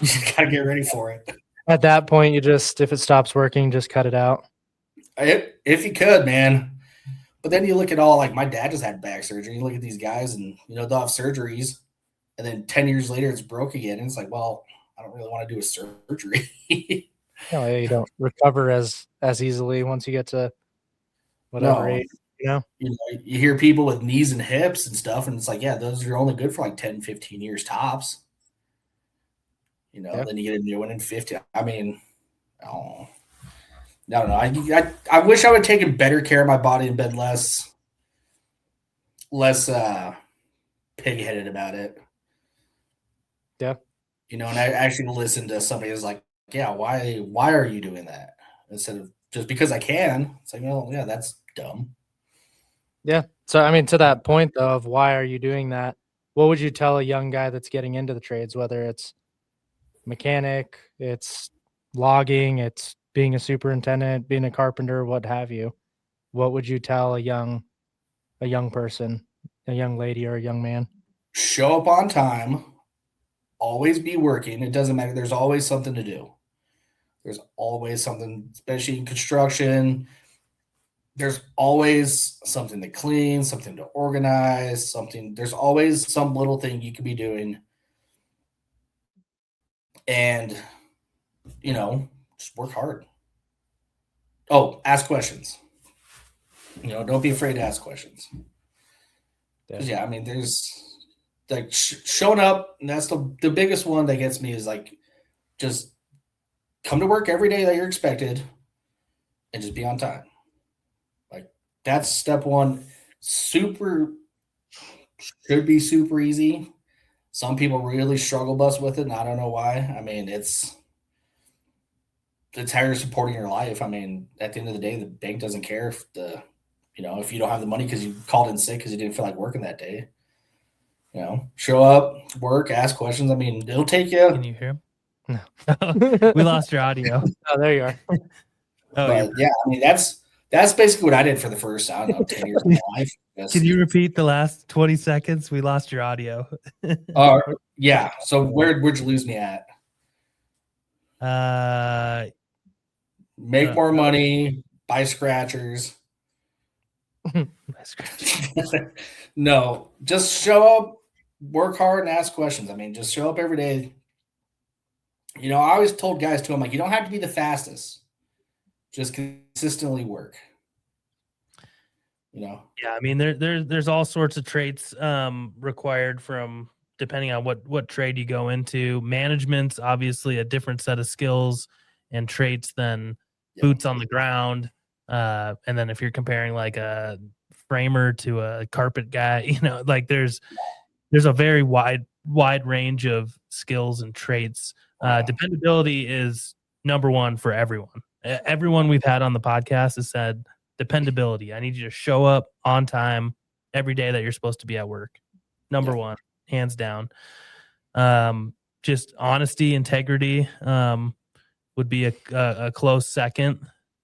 you just gotta get ready for it. At that point, you just, if it stops working, just cut it out. If you could, man. But then you look at all, like my dad just had back surgery. You look at these guys and, you know, they'll have surgeries and then 10 years later it's broke again. And it's like, well, I don't really want to do a surgery. No, you don't recover as easily once you get to whatever age, you know? You hear people with knees and hips and stuff, and it's like, yeah, those are only good for like 10, 15 years tops. You know, then you get a new one in 50. I mean, I don't know. I wish I would have taken better care of my body and been less pig-headed about it. Yeah. You know, and I actually listened to somebody who's like, yeah, why are you doing that? Instead of just because I can. It's like, well, yeah, that's dumb. Yeah. So, I mean, to that point, though, of why are you doing that, what would you tell a young guy that's getting into the trades, whether it's mechanic, it's logging, it's being a superintendent, being a carpenter, what have you? What would you tell a young person, a young lady or a young man? Show up on time. Always be working. It doesn't matter. There's always something to do. There's always something, especially in construction. There's always something to clean, something to organize, something. There's always some little thing you could be doing. And, you know, just work hard. Oh, ask questions. You know, don't be afraid to ask questions. Yeah, I mean, there's like showing up, and that's the biggest one that gets me is like just come to work every day that you're expected and just be on time. Like that's step one. Should be super easy. Some people really struggle bus with it, and I don't know why. I mean, it's how you're supporting your life. I mean, at the end of the day, the bank doesn't care if if you don't have the money because you called in sick because you didn't feel like working that day. You know, show up, work, ask questions. I mean, it'll take you. Can you hear him? No. We lost your audio. Oh, there you are. But yeah, I mean, that's basically what I did for the first, I don't know, 10 years of my life. Can you repeat the last 20 seconds? We lost your audio. Yeah. So where'd you lose me at? Make more money, buy scratchers. No, just show up, work hard, and ask questions. I mean, just show up every day. You know, I always told guys too, I'm like, you don't have to be the fastest. Just consistently work. You know? Yeah, I mean, there's all sorts of traits required from depending on what trade you go into. Management's obviously a different set of skills and traits than boots on the ground. And then if you're comparing like a framer to a carpet guy, you know, like there's a very wide range of skills and traits. Dependability is number one for everyone. Everyone we've had on the podcast has said dependability. I need you to show up on time every day that you're supposed to be at work. Number one, hands down. Just honesty, integrity would be a close second.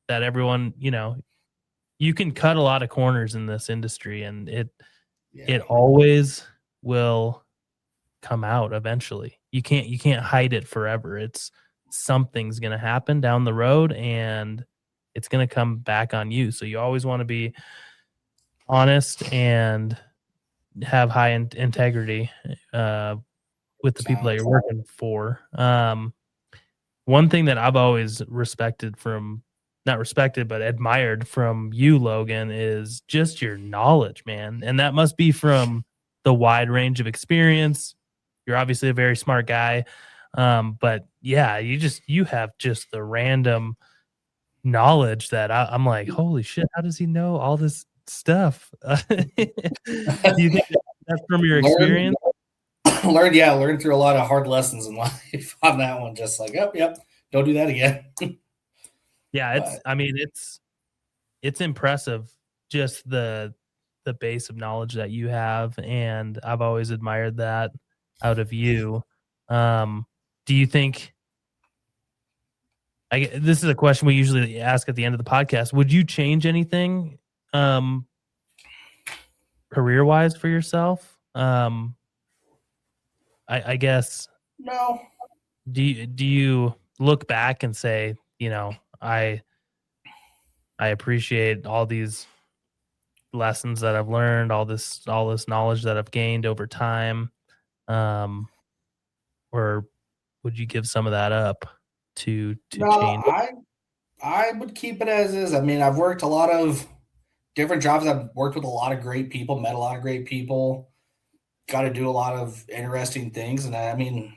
That everyone, you know, you can cut a lot of corners in this industry, and it always will come out eventually. You can't hide it forever. It's something's going to happen down the road, and it's going to come back on you. So you always want to be honest and have high integrity with the people that you're working for. One thing that I've always not respected, but admired from you, Logan, is just your knowledge, man. And that must be from the wide range of experience. You're obviously a very smart guy. But yeah, you have just the random knowledge that I'm like, holy shit, how does he know all this stuff? Do you think that's from your experience? Learned through a lot of hard lessons in life on that one. Just like, yep, don't do that again. Yeah, it's impressive. Just the the base of knowledge that you have, and I've always admired that out of you. Do you think this is a question we usually ask at the end of the podcast? Would you change anything career wise for yourself? I guess No. do you look back and say, I appreciate all these lessons that I've learned, all this knowledge that I've gained over time, or would you give some of that up to No, change? I would keep it as is. I mean, I've worked a lot of different jobs. I've worked with a lot of great people, met a lot of great people, got to do a lot of interesting things. And I mean,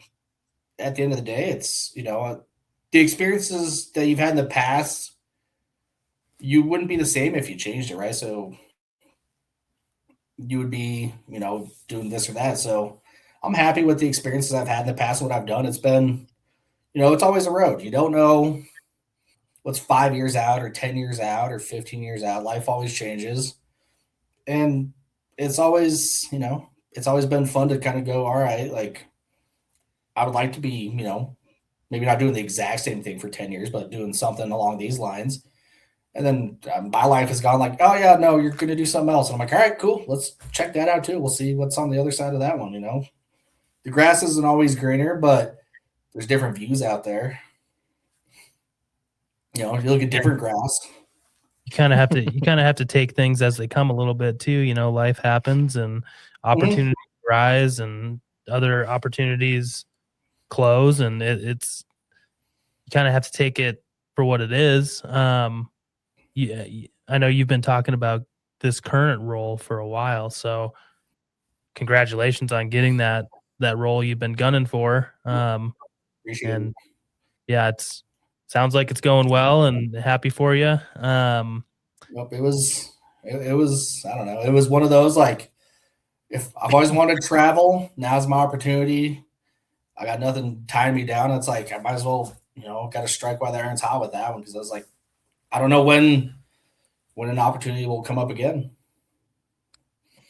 at the end of the day, it's, the experiences that you've had in the past, you wouldn't be the same if you changed it, right? So you would be, doing this or that. So I'm happy with the experiences I've had in the past, what I've done. It's been, it's always a road. You don't know what's 5 years out or 10 years out or 15 years out. Life always changes. And it's always, it's always been fun to kind of go, all right, like I would like to be, maybe not doing the exact same thing for 10 years, but doing something along these lines. And then my life has gone like, oh yeah, no, you're going to do something else. And I'm like, all right, cool. Let's check that out too. We'll see what's on the other side of that one. The grass isn't always greener, but there's different views out there. You look at different grass. You kind of have to take things as they come a little bit too. Life happens and opportunities rise and other opportunities close, and it's you kind of have to take it for what it is. Yeah, I know you've been talking about this current role for a while, so congratulations on getting that role you've been gunning for. Appreciate And it. yeah, sounds like it's going well, and happy for you. Nope, it was I don't know. It was one of those like, if I've always wanted to travel, now's my opportunity. I got nothing tying me down. It's like I might as well, got to strike while the iron's hot with that one, because I was like, I don't know when an opportunity will come up again.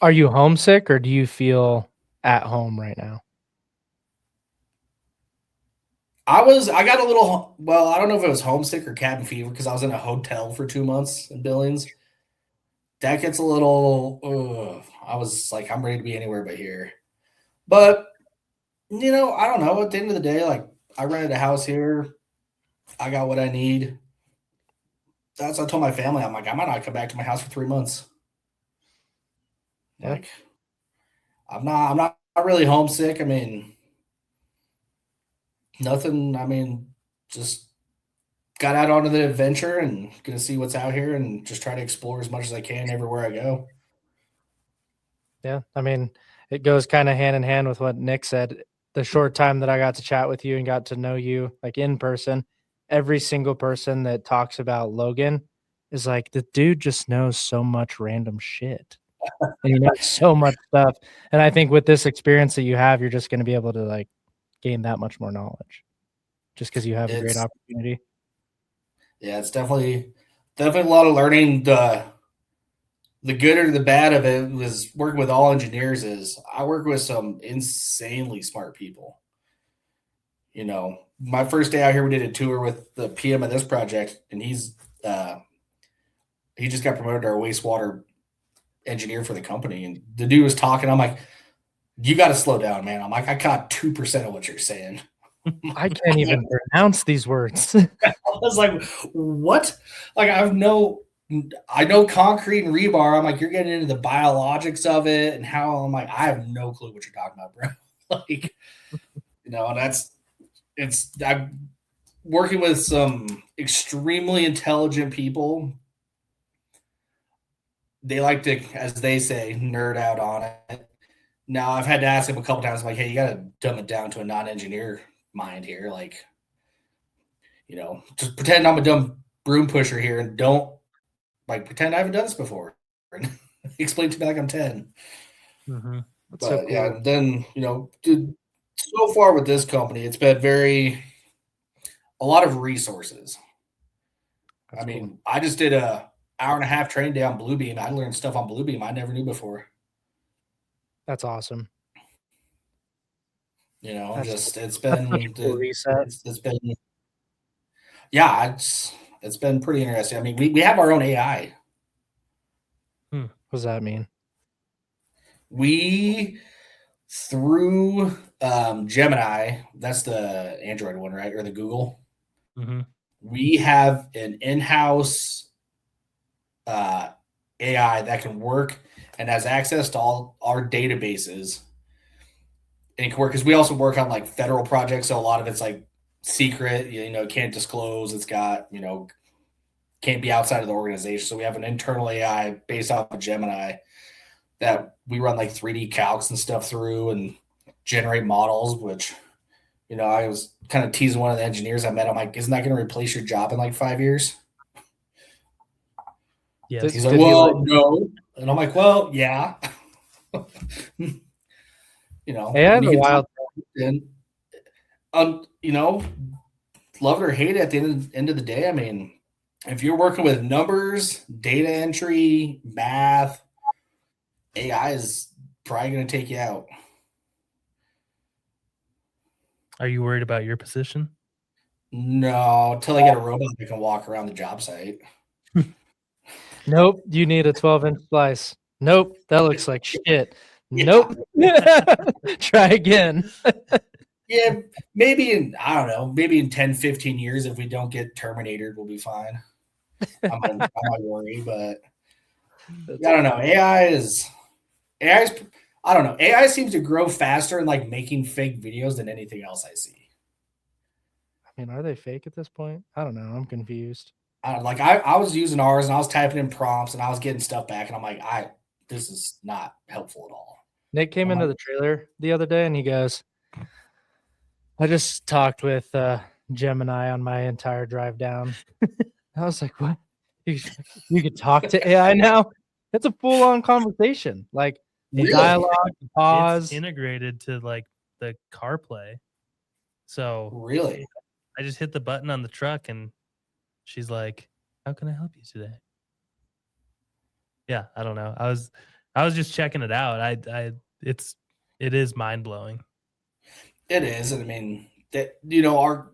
Are you homesick, or do you feel at home right now? I got a little, well, I don't know if it was homesick or cabin fever, because I was in a hotel for 2 months in Billings. That gets a little, I was like, I'm ready to be anywhere but here. But, I don't know. At the end of the day, like, I rented a house here. I got what I need. That's what I told my family. I'm like, I might not come back to my house for 3 months. Yeah. Like, I'm not really homesick. I mean, nothing. I mean, just got out onto the adventure and gonna see what's out here and just try to explore as much as I can everywhere I go. Yeah, I mean, it goes kind of hand in hand with what Nick said. The short time that I got to chat with you and got to know you like in person, every single person that talks about Logan is like, the dude just knows so much random shit. And he knows so much stuff. And I think with this experience that you have, you're just going to be able to like gain that much more knowledge just because you have a great opportunity. Yeah, it's definitely a lot of learning. The good or the bad of it was working with all engineers is I work with some insanely smart people. My first day out here, we did a tour with the PM of this project, and he just got promoted to our wastewater engineer for the company. And the dude was talking. I'm like, you got to slow down, man. I'm like, I caught 2% of what you're saying. I can't even pronounce these words. I was like, what? Like, I know concrete and rebar. I'm like, you're getting into the biologics of it and how. I'm like, I have no clue what you're talking about, bro. Like, and I'm working with some extremely intelligent people. They like to, as they say, nerd out on it. Now, I've had to ask him a couple times, like, hey, you got to dumb it down to a non-engineer mind here. Like, just pretend I'm a dumb broom pusher here and don't, like, pretend I haven't done this before. And explain to me like I'm 10. Mm-hmm. But so cool. Yeah, then, so far with this company, it's been a lot of resources. That's cool. I just did a hour and a half training day on Bluebeam. I learned stuff on Bluebeam I never knew before. That's awesome. You know, That's it's such a been cool reset. it's been yeah, it's been pretty interesting. I mean, we have our own AI. What does that mean? We through Gemini, that's the Android one, right? Or the Google. Mm-hmm. We have an in-house AI that can work and has access to all our databases. And it can work because we also work on like federal projects, so a lot of it's like secret, you know, can't disclose. It's got, you know, can't be outside of the organization. So we have an internal AI based off of Gemini that we run like 3D calcs and stuff through and generate models, which, you know, I was kind of teasing one of the engineers I met. I'm like, isn't that going to replace your job in like 5 years? Yes. He's like, well, no. And I'm like, well, yeah. You know, AI and is you a can wild. and you know, love it or hate it at the end of the day. I mean, if you're working with numbers, data entry, math, AI is probably going to take you out. Are you worried about your position? No, until I get a robot that can walk around the job site. Nope, you need a 12-inch slice. Nope, that looks like shit. Yeah. Nope. Try again. Yeah, maybe I don't know, maybe in 10, 15 years, if we don't get Terminated, we'll be fine. I might worry, but I don't know. AI's, I don't know. AI seems to grow faster in like making fake videos than anything else I see. I mean, are they fake at this point? I don't know. I'm confused. I was using ours and I was typing in prompts and I was getting stuff back and I'm like, this is not helpful at all. Nick came into the trailer the other day and he goes, I just talked with Gemini on my entire drive down. I was like, what? You could talk to AI now? It's a full-on conversation. Like Really? dialogue, pause. It's integrated to like the CarPlay. So Really? I just hit the button on the truck and she's like, how can I help you today? Yeah, I don't know. I was just checking it out. It is mind-blowing. It is. And I mean, that, you know,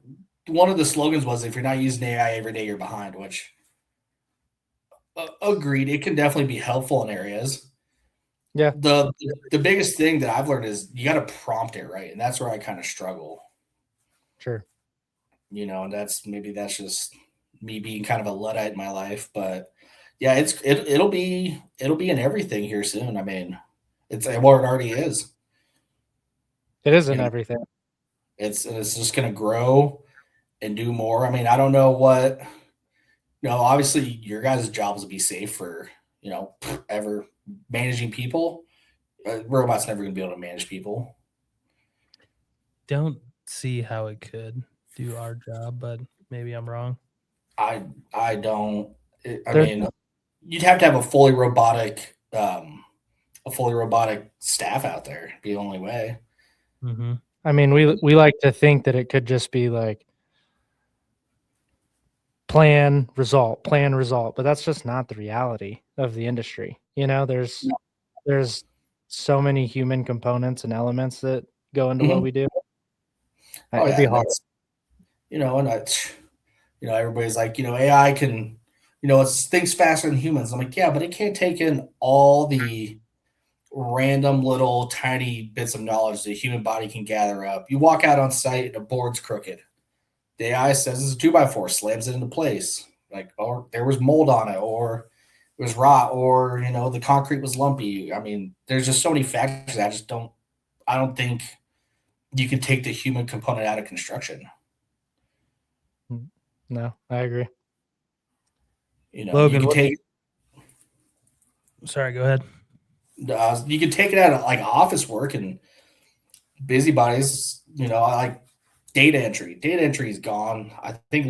one of the slogans was, if you're not using AI every day, you're behind, which agreed. It can definitely be helpful in areas. Yeah. The biggest thing that I've learned is you got to prompt it right. And that's where I kind of struggle. Sure. You know, and that's just me being kind of a Luddite in my life. But yeah, it'll be in everything here soon. I mean, it already is. It is in everything. It's just going to grow and do more. I mean, I don't know what, you know, obviously your guys' jobs will be safe for, you know, ever managing people. Robots never going to be able to manage people. Don't see how it could do our job, but maybe I'm wrong. I don't. I mean, you'd have to have a fully robotic staff out there. Be the only way. Mm-hmm. I mean, we like to think that it could just be like plan, result, but that's just not the reality of the industry. You know, there's so many human components and elements that go into what we do. It'd be hard. You know, and you know, everybody's like, you know, AI can, you know, it thinks faster than humans. I'm like, yeah, but it can't take in all the random little tiny bits of knowledge the human body can gather up. You walk out on site and a board's crooked. The AI says it's a 2x4, slams it into place. Like, or there was mold on it, or it was rot, or, you know, the concrete was lumpy. I mean, there's just so many factors. I don't think you can take the human component out of construction. No, I agree. You know, Logan, sorry, go ahead. You can take it out of like office work and busybodies. You know, like data entry. Data entry is gone. I think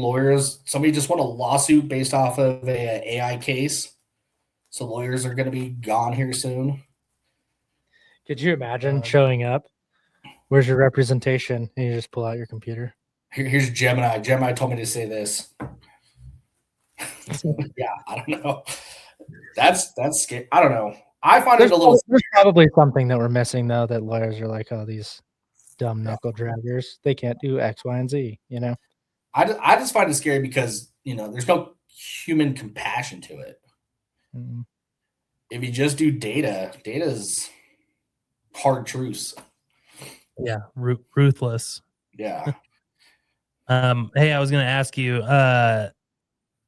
somebody just won a lawsuit based off of a AI case. So lawyers are going to be gone here soon. Could you imagine showing up? Where's your representation? And you just pull out your computer. Here's Gemini. Gemini told me to say this. So, yeah, I don't know. That's scary. I don't know. I find it a little. There's probably something that we're missing though. That lawyers are like, oh, these dumb knuckle draggers. They can't do X, Y, and Z. You know. I just find it scary because there's no human compassion to it. Mm. If you just do data is hard truths. Yeah, ruthless. Yeah. Hey, I was gonna ask you,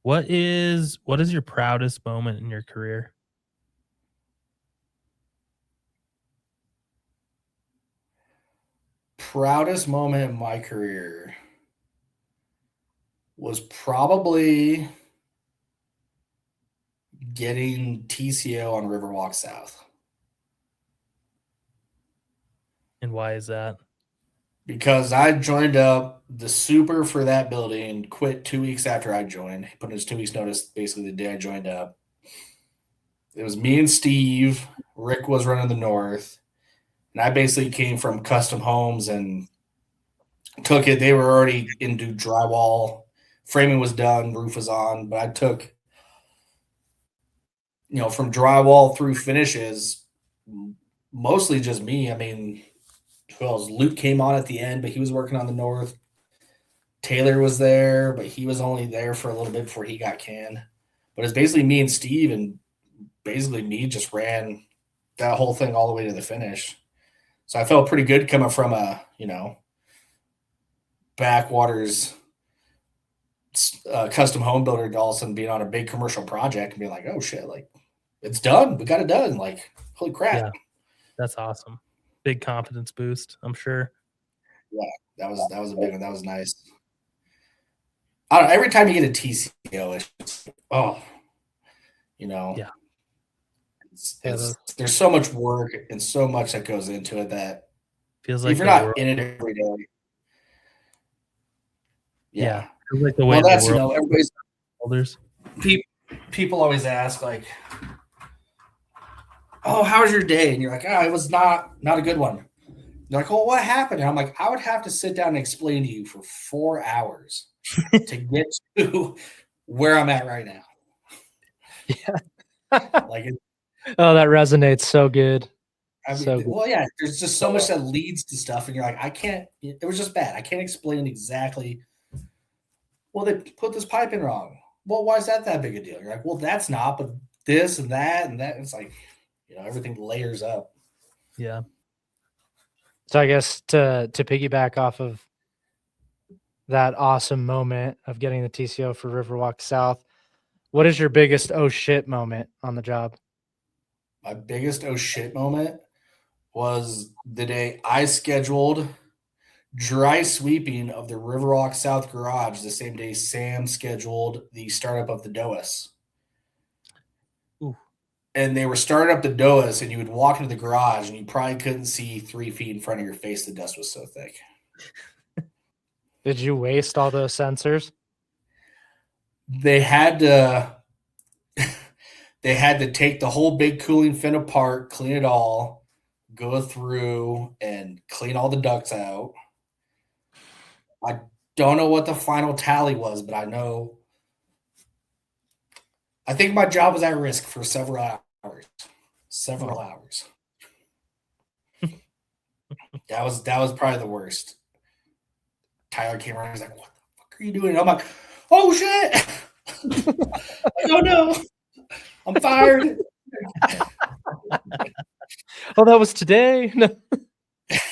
what is your proudest moment in your career? Proudest moment in my career was probably getting TCO on Riverwalk South. And why is that? Because I joined up the super for that building, quit 2 weeks after I joined. He put in his 2 weeks notice basically the day I joined up. It was me and Steve. Rick was running the north. And I basically came from custom homes and took it. They were already into drywall. Framing was done, roof was on, but I took, from drywall through finishes, mostly just me. I mean, who else? Luke came on at the end, but he was working on the north. Taylor was there, but he was only there for a little bit before he got canned. But it's basically me and Steve, and basically me just ran that whole thing all the way to the finish. So I felt pretty good coming from a, backwaters custom home builder to all of a sudden being on a big commercial project and being like, oh shit, like it's done. We got it done. Like, holy crap. Yeah, that's awesome. Big confidence boost, I'm sure. Yeah, that was a big one. That was nice. I don't know, every time you get a TCO, it's just, Yeah. There's so much work and so much that goes into it that feels like if you're not in it every day. Yeah. Feels like the way that's, the world everybody's holders. People always ask like, oh, how was your day? And you're like, oh, it was not a good one. They're like, well, what happened? And I'm like, I would have to sit down and explain to you for 4 hours to get to where I'm at right now. Yeah. Like, oh, that resonates so good. Well, yeah, there's just so much that leads to stuff, and you're like, I can't. It was just bad. I can't explain exactly. Well, they put this pipe in wrong. Well, why is that big a deal? You're like, well, that's not, but this and that and that. It's like, everything layers up. Yeah. So I guess to piggyback off of that awesome moment of getting the TCO for Riverwalk South, what is your biggest oh shit moment on the job? My biggest oh shit moment was the day I scheduled dry sweeping of the Riverwalk South garage the same day Sam scheduled the startup of the DOAS. Ooh. And they were starting up the DOAS, and you would walk into the garage, and you probably couldn't see 3 feet in front of your face. The dust was so thick. Did you waste all those sensors? They had to take the whole big cooling fin apart, clean it all, go through and clean all the ducts out. I don't know what the final tally was, but I think my job was at risk for several hours. That was probably the worst. Tyler came around. He's like, "What the fuck are you doing?" And I'm like, "Oh shit! I don't know. I'm fired." Oh, that was today.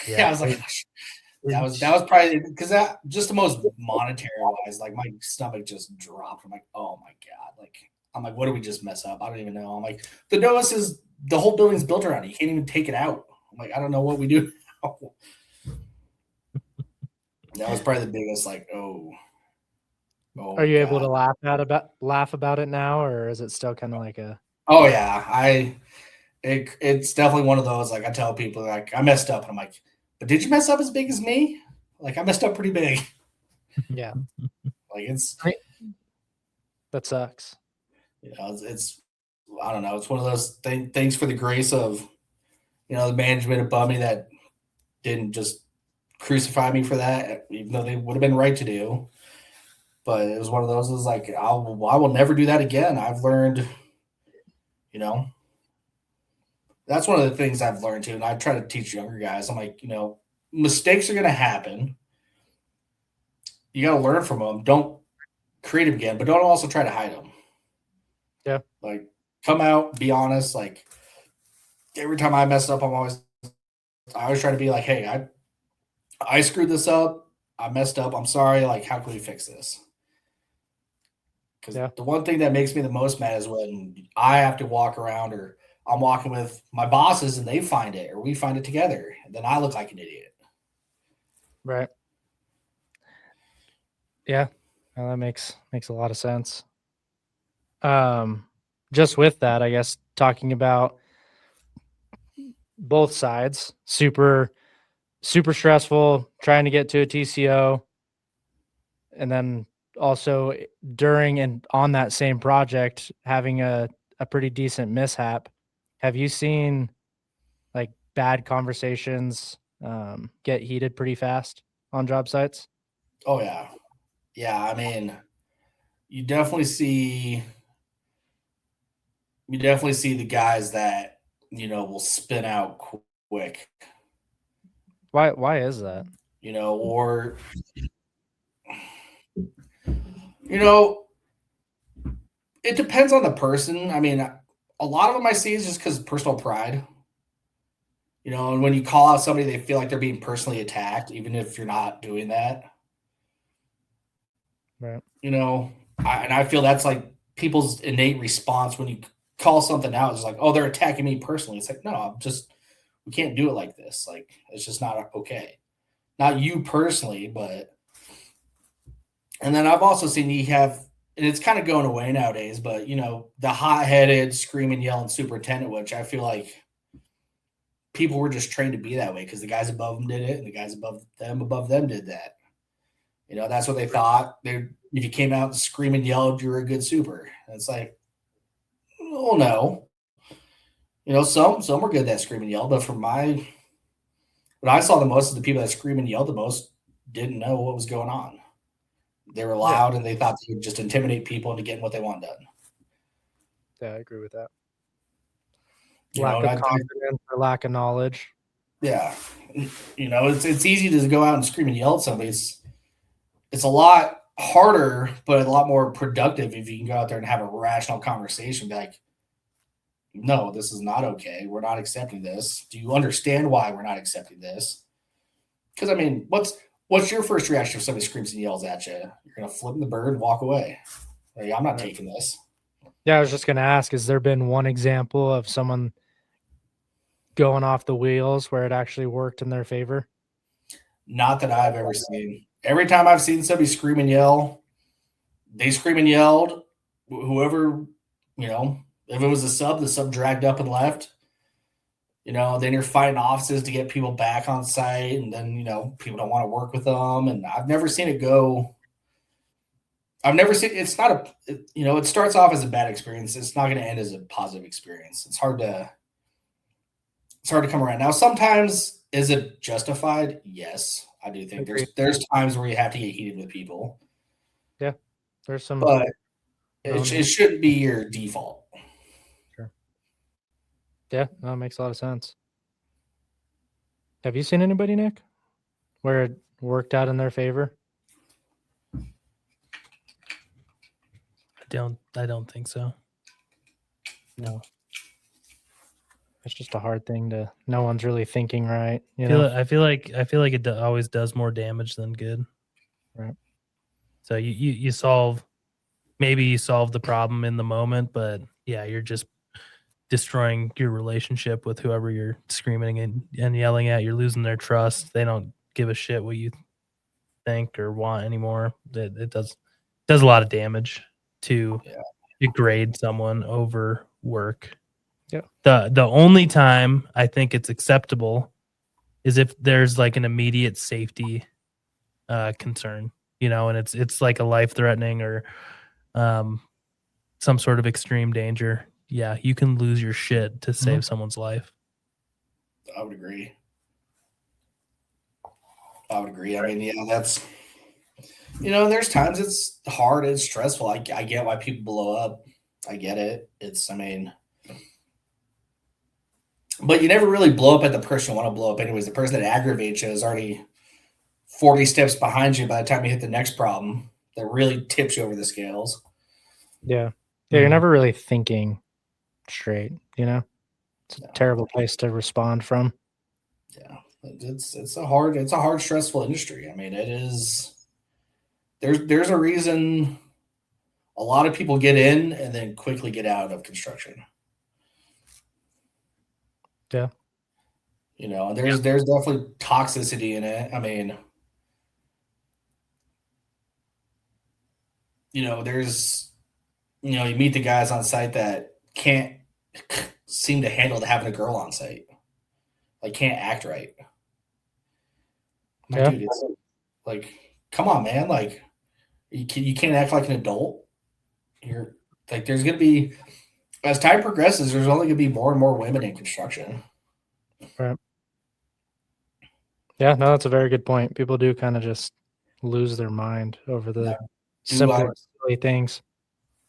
Yeah, I was like, that was probably because that just the most monetary wise. Like my stomach just dropped. I'm like, oh my god! Like I'm like, what did we just mess up? I don't even know. I'm like, the DOAS is the whole building's built around it. You can't even take it out. I'm like, I don't know what we do now. That was probably the biggest, like, oh. Are you able to laugh about it now, or is it still kind of like a? Oh yeah, it's definitely one of those. Like I tell people, like I messed up, and I'm like, but did you mess up as big as me? Like I messed up pretty big. Yeah, like that sucks. It's I don't know. It's one of those things for the grace of the management above me that didn't just crucify me for that, even though they would have been right to do. But it was one of those. It was like I will never do that again. I've learned, you know, that's one of the things I've learned too. And I try to teach younger guys. I'm like, mistakes are going to happen. You got to learn from them. Don't create them again, but don't also try to hide them. Yeah. Like, come out, be honest. Like, every time I mess up, I always try to be like, hey, I screwed this up. I messed up. I'm sorry. Like, how can we fix this? Because the one thing that makes me the most mad is when I have to walk around, or I'm walking with my bosses and they find it, or we find it together, and then I look like an idiot. Right. Yeah. Well, that makes a lot of sense. Just with that, I guess, talking about both sides, super stressful, trying to get to a TCO, and then also during and on that same project having a pretty decent mishap. Have you seen like bad conversations get heated pretty fast on job sites? Oh yeah. I mean, you definitely see the guys that will spin out quick. Why is that? Or it depends on the person. I mean, a lot of them I see is just because personal pride. And when you call out somebody, they feel like they're being personally attacked, even if you're not doing that. Right. And I feel that's like people's innate response when you call something out. It's like, oh, they're attacking me personally. It's like, no, we can't do it like this. Like, it's just not okay. Not you personally, but. And then I've also seen you have, and it's kind of going away nowadays, but the hot-headed, screaming, yelling superintendent, which I feel like people were just trained to be that way because the guys above them did it, and the guys above them did that. That's what they thought. If you came out and scream and yelled, you were a good super. And it's like, well, no. Some were good at that scream and yell, but what I saw the most is the people that scream and yelled the most didn't know what was going on. They were loud, and they thought they would just intimidate people into getting what they want done. Yeah, I agree with that. You Lack of confidence or lack of knowledge. Yeah. It's easy to go out and scream and yell at somebody. It's a lot harder, but a lot more productive if you can go out there and have a rational conversation. Be like, no, this is not okay. We're not accepting this. Do you understand why we're not accepting this? Because, I mean, what's your first reaction if somebody screams and yells at you? You're going to flip the bird and walk away. Like, I'm not taking this. Yeah, I was just going to ask, has there been one example of someone going off the wheels where it actually worked in their favor? Not that I've ever seen. Every time I've seen somebody scream and yell, they scream and yelled. Whoever, if it was the sub dragged up and left. Then you're fighting offices to get people back on site, and then, people don't want to work with them. And I've never seen it go. It's not it starts off as a bad experience. It's not going to end as a positive experience. It's hard to come around. Now, sometimes, is it justified? Yes, I do think there's times where you have to get heated with people. Yeah, there's some, but it shouldn't be your default. Sure. Yeah, that makes a lot of sense. Have you seen anybody, Nick, where it worked out in their favor? I don't think so. No. It's just a hard thing no one's really thinking right. I feel like it always does more damage than good. Right. So you solve the problem in the moment, but yeah, you're just destroying your relationship with whoever you're screaming and yelling at. You're losing their trust. They don't give a shit what you think or want anymore. It does a lot of damage to degrade someone over work. Yeah. The only time I think it's acceptable is if there's like an immediate safety concern, and it's like a life-threatening or some sort of extreme danger. Yeah, you can lose your shit to save someone's life. I would agree. I mean, There's times it's hard, it's stressful. I get why people blow up. I get it. But you never really blow up at the person you want to blow up anyways. The person that aggravates you is already 40 steps behind you by the time you hit the next problem that really tips you over the scales. Yeah. You're never really thinking straight, It's a terrible place to respond from. Yeah. It's a hard, stressful industry. I mean, it is. There's a reason a lot of people get in and then quickly get out of construction. Yeah. And there's definitely toxicity in it. I mean, you meet the guys on site that can't seem to handle having a girl on site. Like, can't act right. Yeah. Dude, it's like, come on, man. Like, you can't act like an adult. You're like, there's going to be, as time progresses, there's only going to be more and more women in construction. Right. Yeah, no, that's a very good point. People do kind of just lose their mind over the simple, silly things.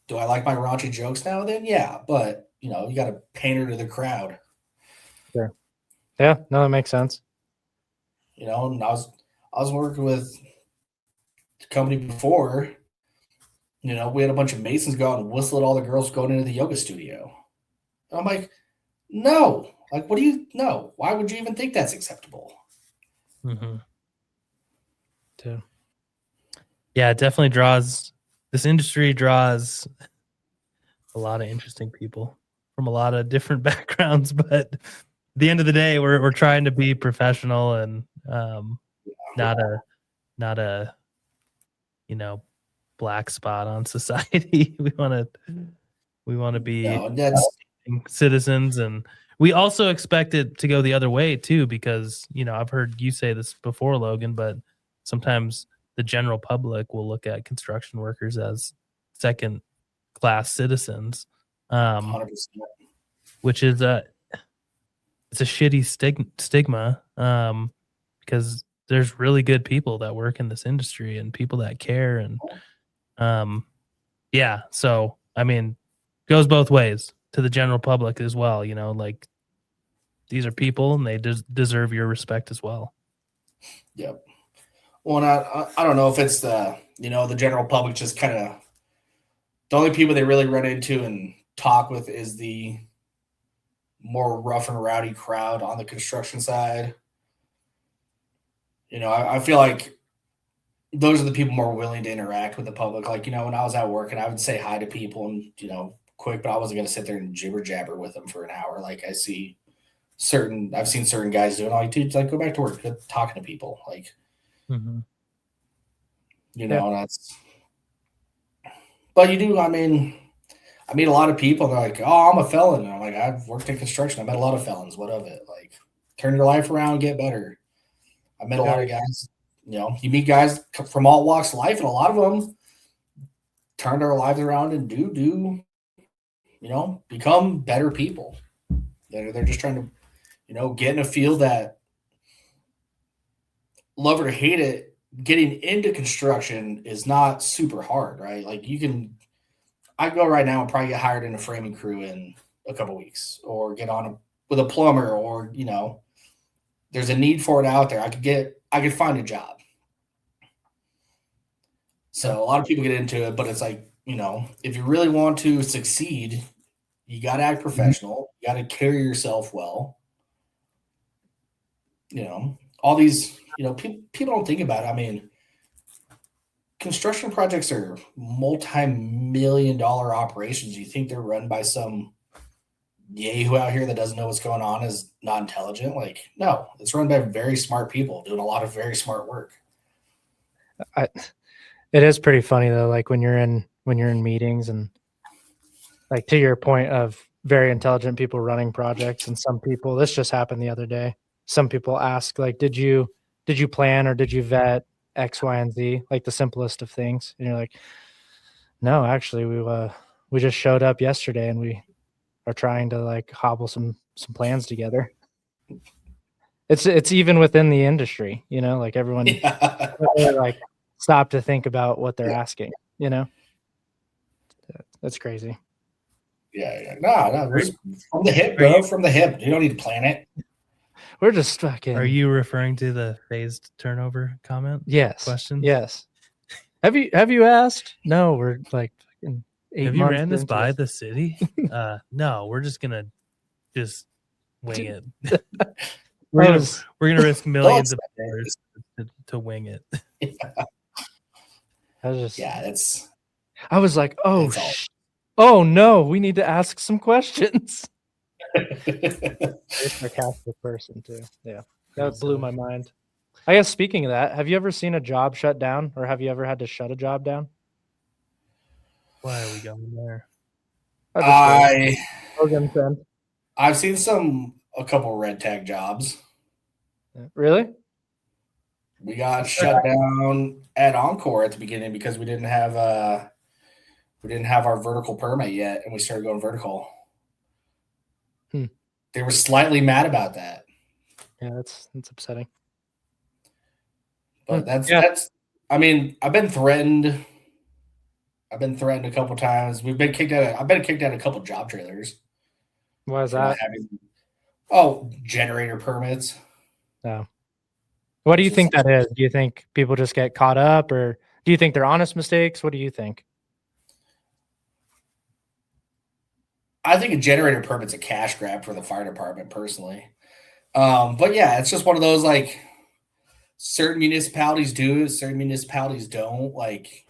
Do I like my raunchy jokes now and then? Yeah, but you got to pander to the crowd. Sure. Yeah, no, that makes sense. And I was working with the company before. We had a bunch of masons go out and whistle at all the girls going into the yoga studio. And I'm like, no. Like, what do you know? Why would you even think that's acceptable? Mm-hmm. Yeah, it definitely this industry draws a lot of interesting people from a lot of different backgrounds, but at the end of the day, we're trying to be professional and not a black spot on society. We want to be citizens, and we also expect it to go the other way too, because I've heard you say this before, Logan, but sometimes the general public will look at construction workers as second class citizens, 100%. which is it's a shitty stigma, because there's really good people that work in this industry and people that care, and yeah, so I mean, goes both ways to the general public as well. Like, these are people and they deserve your respect as well. Yep. Well, I don't know if it's the general public just kind of, the only people they really run into and talk with is the more rough and rowdy crowd on the construction side. I feel like those are the people more willing to interact with the public. Like, when I was at work and I would say hi to people and, quick, but I wasn't going to sit there and jibber jabber with them for an hour. Like, I've seen certain guys doing, like, dude, like, go back to work, quit talking to people. Like, that's, but you do, I mean, I meet a lot of people and they're like, oh, I'm a felon. And I'm like, I've worked in construction. I met a lot of felons. What of it? Like, turn your life around, get better. I met a lot of guys, you meet guys from all walks of life, and a lot of them turn their lives around and do become better people. They're just trying to, get in a field that, love it or hate it, getting into construction is not super hard, right? Like, I go right now and probably get hired in a framing crew in a couple weeks, or get on with a plumber, or, there's a need for it out there. I could find a job. So a lot of people get into it, but it's like, if you really want to succeed, you got to act professional. You got to carry yourself well. All these, people don't think about it. I mean, construction projects are multi-million-dollar operations. You think they're run by some yahoo out here that doesn't know what's going on, is not intelligent? Like, no, it's run by very smart people doing a lot of very smart work. It is pretty funny though, like when you're in meetings, and like, to your point of very intelligent people running projects, and some people, this just happened the other day, some people ask, like, did you plan or did you vet X, Y, and Z, like the simplest of things? And you're like, no, actually we just showed up yesterday and we are trying to, like, hobble some plans together. It's even within the industry, like everyone, like, stop to think about what they're asking, you know? That's crazy. Yeah. No, from the hip, bro. From the hip. You don't need to plan it. We're just fucking. Are you referring to the phased turnover comment? Yes. Question? Yes. Have you asked? No, we're like fucking 8 Have you months ran this into by the city? No, we're just gonna just wing it. we're gonna risk millions of dollars to wing it. I was like, oh no, we need to ask some questions. Very sarcastic person too. Yeah, that blew my mind. I guess speaking of that, have you ever seen a job shut down, or have you ever had to shut a job down? Why are we going there? I've seen a couple red tag jobs. Really? We got shut down at Encore at the beginning because we didn't have our vertical permit yet, and we started going vertical. They were slightly mad about that. Yeah, that's upsetting. But that's. I mean, I've been threatened. I've been threatened a couple times. I've been kicked out of a couple job trailers. Why is that? Generator permits. No. What do you think that is? Do you think people just get caught up, or do you think they're honest mistakes? What do you think? I think a generator permit's a cash grab for the fire department, personally. But yeah, it's just one of those, like, certain municipalities do, certain municipalities don't. Like,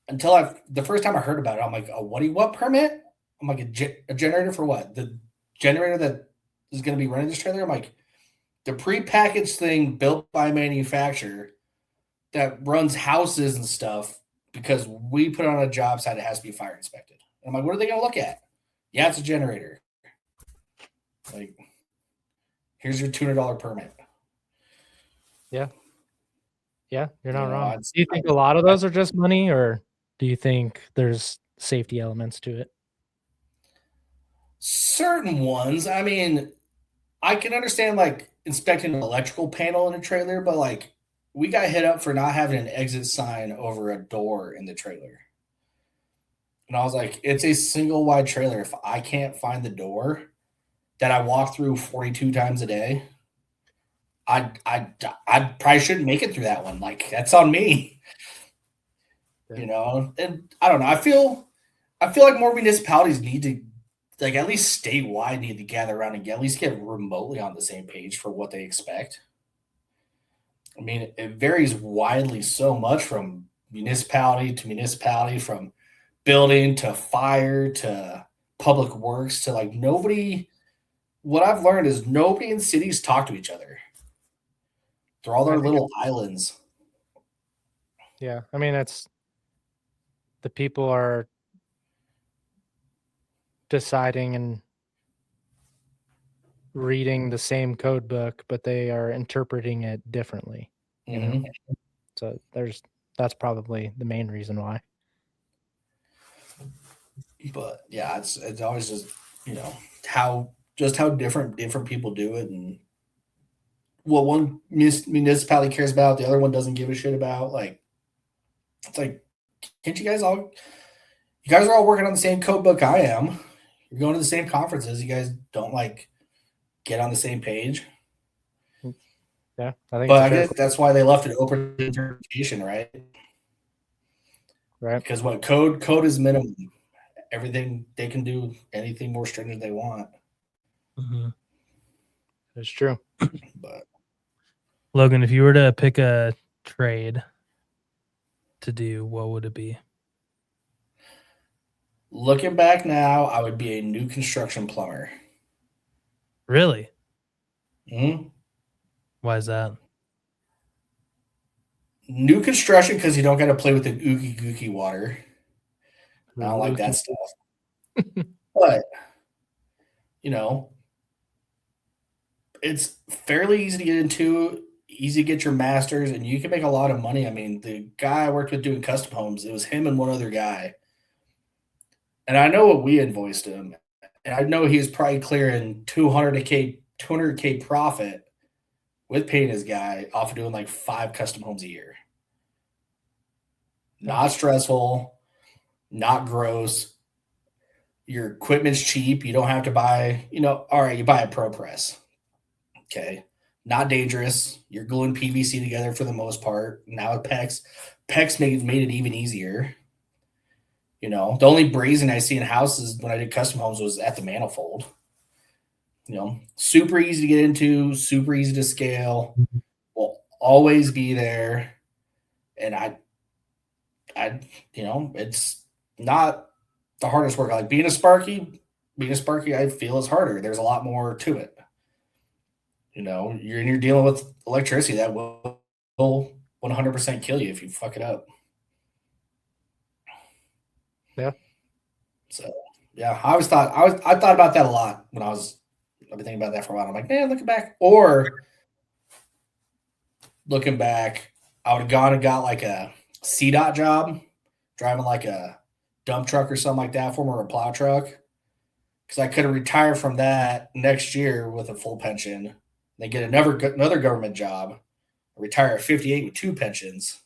the first time I heard about it, I'm like, what permit? I'm like, a generator for what? The generator that is going to be running this trailer? I'm like, the prepackaged thing built by a manufacturer that runs houses and stuff, because we put it on a job site, it has to be fire inspected. And I'm like, what are they going to look at? Yeah, it's a generator. Like, here's your $200 permit. Yeah. Yeah, you're not wrong. Do you think a lot of those are just money, or do you think there's safety elements to it? Certain ones. I mean, I can understand, like, inspecting an electrical panel in a trailer, but, like, we got hit up for not having an exit sign over a door in the trailer. And I was like, it's a single wide trailer. If I can't find the door that I walk through 42 times a day, I probably shouldn't make it through that one. Like, that's on me. Yeah. You know? And I don't know. I feel like more municipalities need to, like, at least statewide, need to gather around and at least get remotely on the same page for what they expect. I mean, it varies widely so much from municipality to municipality, from building to fire to public works to, like, nobody. What I've learned is nobody in cities talk to each other. They're all their little islands. Yeah, I mean, it's the people are deciding and reading the same code book, but they are interpreting it differently. You know, so that's probably the main reason why. But yeah, it's always just, you know, how different people do it, and what one municipality cares about, the other one doesn't give a shit about. Like, it's like, can't you guys all? You guys are all working on the same code book I am. You're going to the same conferences. You guys don't, like, get on the same page. Yeah, I think. But I guess that's why they left it open to interpretation, right? Right. Because what code is minimum. Everything they can do, anything more stringent they want. Mm-hmm. That's true. But Logan, if you were to pick a trade to do, what would it be? Looking back now, I would be a new construction plumber. Really? Mm-hmm. Why is that? New construction, because you don't got to play with the ooky gooky water. I don't like that stuff. But, you know, it's fairly easy to get into, easy to get your master's, and you can make a lot of money. I mean, the guy I worked with doing custom homes, it was him and one other guy. And I know what we invoiced him. And I know he was probably clearing 200K profit with paying his guy off of doing like 5 custom homes a year. Not stressful, not gross. Your equipment's cheap. You don't have to buy, all right, you buy a Pro Press. Okay. Not dangerous. You're gluing PVC together for the most part. Now with PEX made it even easier. The only brazing I see in houses when I did custom homes was at the manifold. Super easy to get into, super easy to scale, will always be there. And it's not the hardest work. Like being a Sparky, I feel is harder. There's a lot more to it. You're dealing with electricity that will 100% kill you if you fuck it up. Yeah. So yeah, I thought about that a lot when I've been thinking about that for a while. I'm like, man, looking back, I would have gone and got like a CDOT job, driving like a dump truck or something like that for me, or a plow truck, because I could have retired from that next year with a full pension. Then get another government job, retire at 58 with 2 pensions,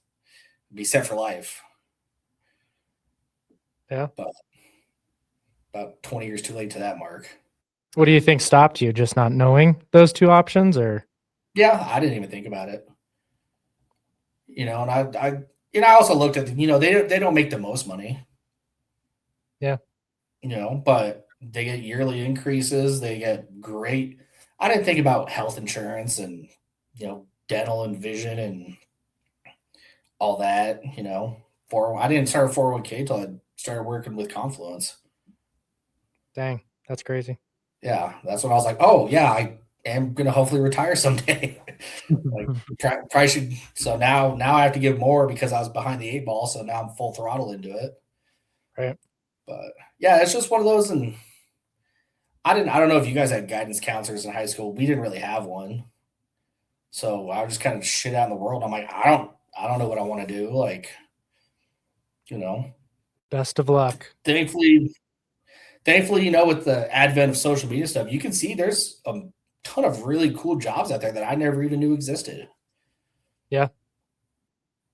be set for life. Yeah. But about 20 years too late to that mark. What do you think stopped you? Just not knowing those 2 options, or? Yeah, I didn't even think about it. And I also looked at they don't make the most money. Yeah. But they get yearly increases. They get great. I didn't think about health insurance and dental and vision and all that. I didn't start a 401k until I started working with Confluence. Dang, that's crazy. Yeah, that's when I was like, oh yeah, I am gonna hopefully retire someday. Like probably should. So now I have to give more because I was behind the 8 ball. So now I'm full throttle into it. Right. But yeah, it's just one of those. And I don't know if you guys had guidance counselors in high school. We didn't really have one. So I was just kind of shit out in the world. I'm like, I don't know what I want to do. Like, Best of luck. Thankfully, with the advent of social media stuff, you can see there's a ton of really cool jobs out there that I never even knew existed. Yeah.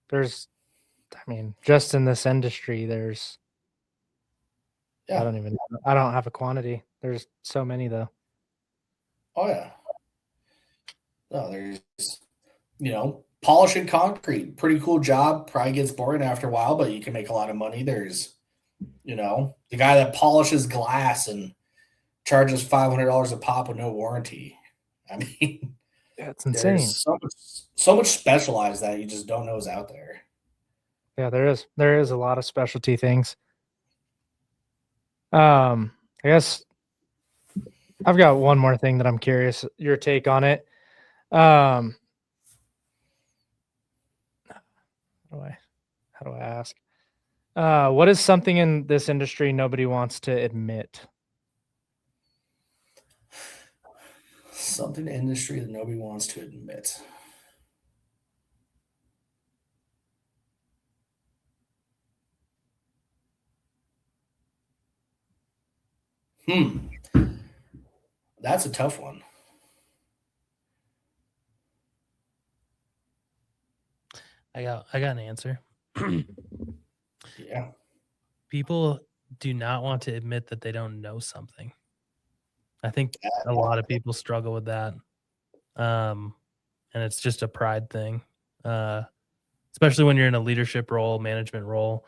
Just in this industry, there's, yeah. I don't have a quantity. There's so many though. Oh yeah. No, there's, polishing concrete, pretty cool job. Probably gets boring after a while, but you can make a lot of money. There's, the guy that polishes glass and charges $500 a pop with no warranty. I mean, yeah, it's insane. There's so much specialized that you just don't know is out there. Yeah, there is a lot of specialty things. I guess I've got one more thing that I'm curious your take on it. How do I ask? What is something in this industry nobody wants to admit? Something in the industry that nobody wants to admit. That's a tough one. I got an answer. Yeah. People do not want to admit that they don't know something. I think a lot of people struggle with that. And it's just a pride thing. Especially when you're in a leadership role, management role,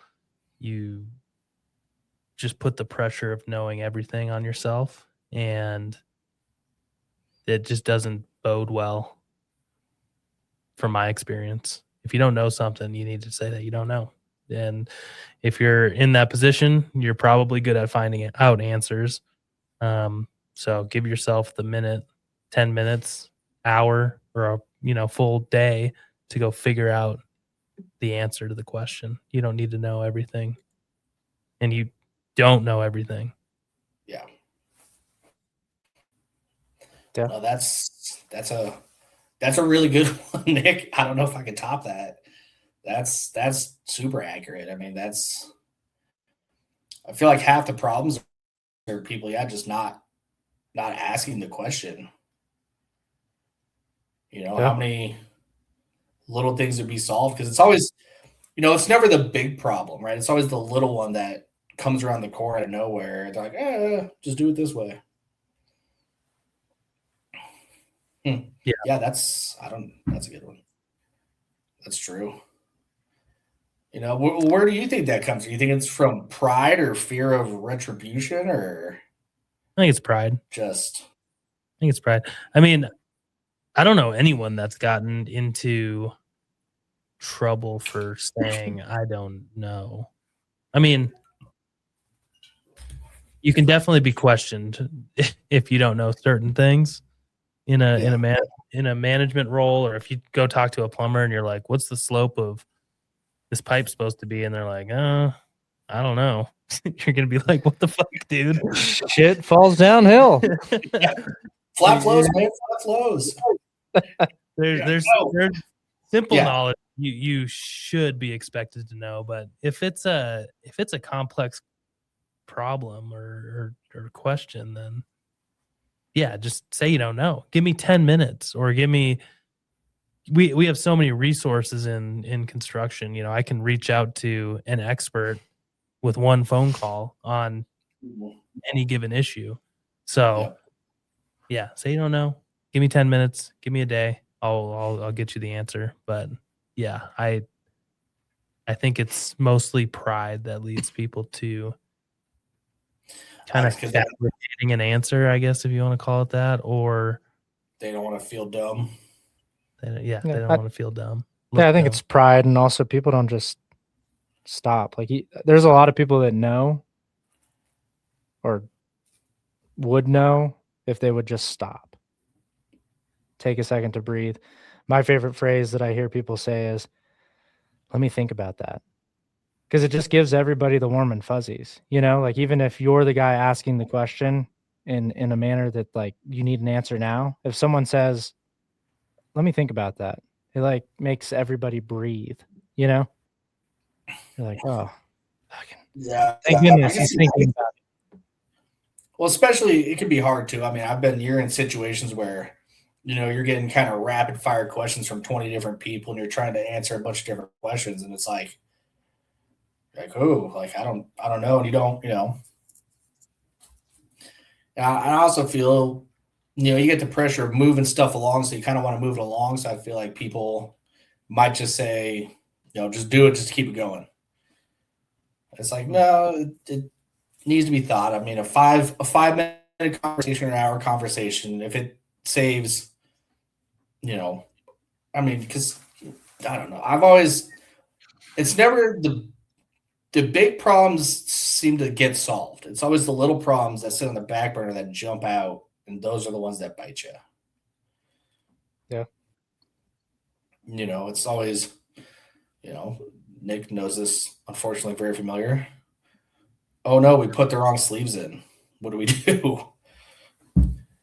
you just put the pressure of knowing everything on yourself, and it just doesn't bode well from my experience. If you don't know something, you need to say that you don't know. And if you're in that position, you're probably good at finding out answers. So give yourself the minute, 10 minutes, hour, or a full day to go figure out the answer to the question. You don't need to know everything, and you don't know everything. Yeah. Yeah. No, that's a really good one, Nick. I don't know if I can top that. That's super accurate. I mean, I feel like half the problems are people, just not asking the question. how many little things would be solved? Because it's always, it's never the big problem, right? It's always the little one that comes around the corner out of nowhere. They're like, just do it this way. Yeah, that's a good one. That's true. Where do you think that comes from? You think it's from pride or fear of retribution, or I think it's pride. I think it's pride. I mean, I don't know anyone that's gotten into trouble for saying, I don't know. I mean, you can definitely be questioned if you don't know certain things in a management role, or if you go talk to a plumber and you're like, what's the slope of this pipe supposed to be? And they're like, I don't know. You're going to be like, what the fuck, dude? Shit falls downhill. Flat flows, man. Flat flows. There's simple knowledge you should be expected to know, but if it's a complex problem or question, then just say you don't know. Give me 10 minutes, or give me. We have so many resources in construction. I can reach out to an expert with one phone call on any given issue. So say you don't know. Give me 10 minutes. Give me a day. I'll get you the answer. But I think it's mostly pride that leads people to kind of fabricating an answer, I guess, if you want to call it that, or they don't want to feel dumb. They don't want to feel dumb. I think it's pride, and also people don't just stop. Like there's a lot of people that know or would know if they would just stop. Take a second to breathe. My favorite phrase that I hear people say is, let me think about that. Because it just gives everybody the warm and fuzzies, like even if you're the guy asking the question in a manner that like you need an answer now, if someone says, let me think about that, it like makes everybody breathe, You're like, oh, thank goodness he's thinking about it. Well, especially it can be hard too. I mean, you're in situations where, you're getting kind of rapid fire questions from 20 different people, and you're trying to answer a bunch of different questions, and it's like, I don't know, and you don't, I also feel, you get the pressure of moving stuff along, so you kind of want to move it along. So I feel like people might just say, just do it, just keep it going. It's like, no, it needs to be thought. I mean, a 5-minute conversation, an hour conversation, if it saves, because I don't know. It's never the big problems seem to get solved. It's always the little problems that sit on the back burner that jump out, and those are the ones that bite you. Yeah. It's always, Nick knows this, unfortunately, very familiar. Oh no, we put the wrong sleeves in. What do we do?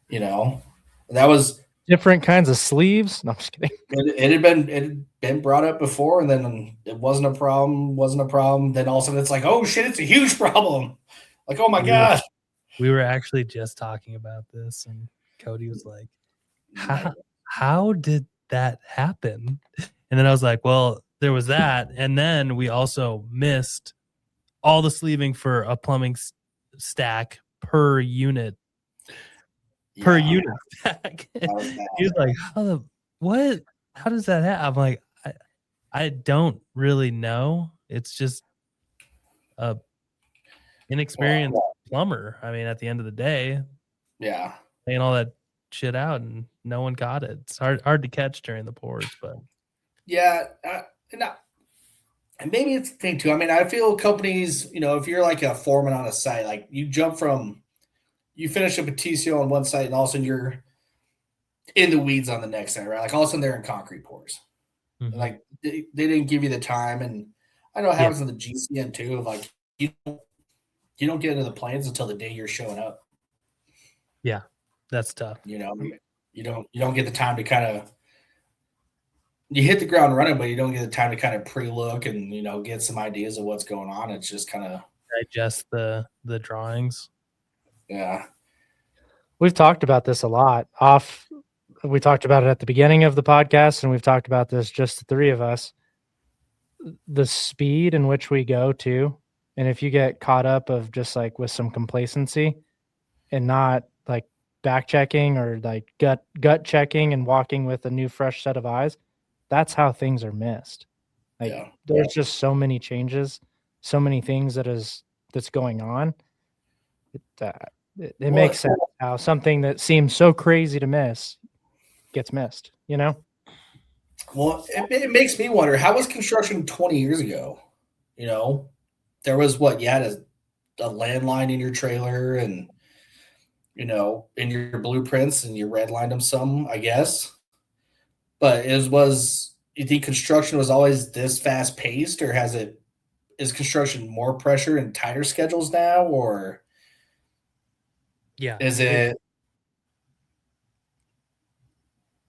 That was different kinds of sleeves. No, I'm just kidding. It had been brought up before, and then it wasn't a problem. Then all of a sudden it's like, oh shit, it's a huge problem. Like, oh my God. We were actually just talking about this, and Cody was like, how did that happen? And then I was like, well, there was that. And then we also missed all the sleeving for a plumbing stack per unit. Per unit stack. He was like, what? How does that happen? I'm like, I don't really know. It's just a inexperienced plumber. I mean, at the end of the day, laying all that shit out, and no one got it. It's hard to catch during the pours, but and maybe it's the thing too. I mean, I feel companies, if you're like a foreman on a site, like you finish up a TCO on one site, and all of a sudden you're in the weeds on the next side, right? Like all of a sudden they're in concrete pours. Mm-hmm. Like they didn't give you the time, and I know it happens in the GCN too. Of like you don't get into the plans until the day you're showing up. Yeah, that's tough. You don't get the time to kind of. You hit the ground running, but you don't get the time to kind of pre-look and get some ideas of what's going on. It's just kind of digest the drawings. Yeah, we've talked about this a lot off we talked about it at the beginning of the podcast, and we've talked about this, just the three of us. The speed in which we go too, and if you get caught up of just like with some complacency and not like back checking or like gut checking and walking with a new fresh set of eyes, that's how things are missed. Like Yeah. there's just so many changes, so many things that's going on. It makes sense how something that seems so crazy to miss gets missed, you know? Well, it makes me wonder, how was construction 20 years ago? You know, there was you had a landline in your trailer and, you know, in your blueprints, and you redlined them some, I guess. But you think construction was always this fast paced, or is construction more pressure and tighter schedules now, or Yeah. is it?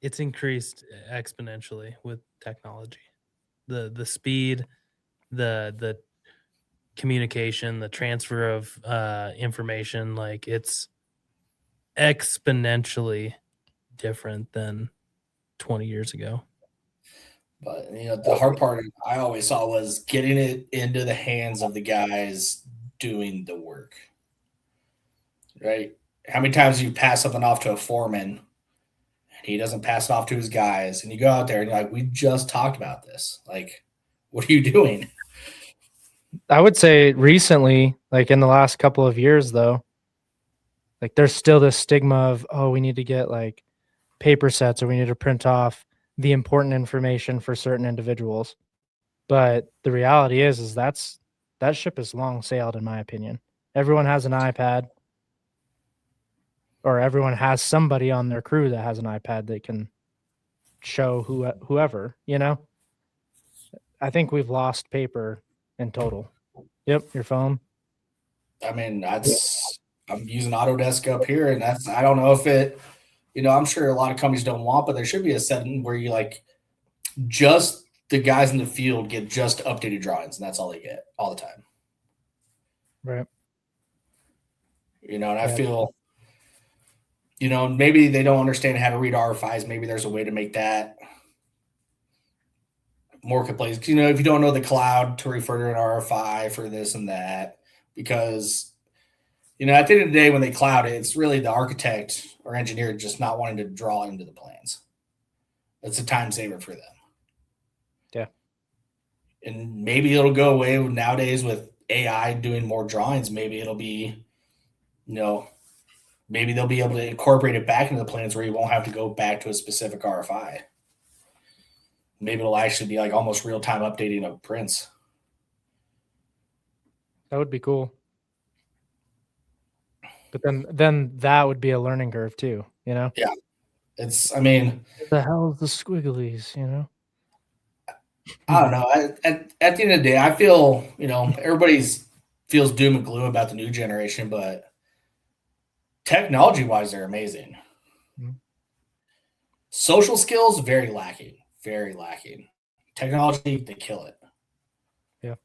It's increased exponentially with technology. The speed, the communication, the transfer of information, like it's exponentially different than 20 years ago. But you know, the hard part I always saw was getting it into the hands of the guys doing the work. Right? How many times you pass something off to a foreman and he doesn't pass it off to his guys, and you go out there and you're like, we just talked about this. Like, what are you doing? I would say recently, like in the last couple of years though, like there's still this stigma of, oh, we need to get like paper sets or we need to print off the important information for certain individuals. But the reality is that ship has long sailed, in my opinion. Everyone has an iPad, or everyone has somebody on their crew that has an iPad that can show whoever, you know? I think we've lost paper in total. Yep, your phone. I mean, I'm using Autodesk up here, and I don't know if it, you know, I'm sure a lot of companies don't want, but there should be a setting where you like just the guys in the field get just updated drawings, and that's all they get all the time. Right. You know, and I feel, you know, maybe they don't understand how to read RFIs. Maybe there's a way to make that more complete. You know, if you don't know the cloud, to refer to an RFI for this and that, because, you know, at the end of the day, when they cloud it, it's really the architect or engineer just not wanting to draw into the plans. It's a time saver for them. Yeah. And maybe it'll go away nowadays with AI doing more drawings. Maybe it'll be, you know, maybe they'll be able to incorporate it back into the plans where you won't have to go back to a specific RFI. Maybe it'll actually be like almost real-time updating of prints. That would be cool. But then that would be a learning curve too, you know? Yeah. I mean, what the hell is the squigglies, you know? I don't know. At the end of the day, I feel, you know, everybody's feels doom and gloom about the new generation, but technology-wise, they're amazing. Mhm. Social skills, very lacking. Very lacking. Technology, they kill it. Yeah.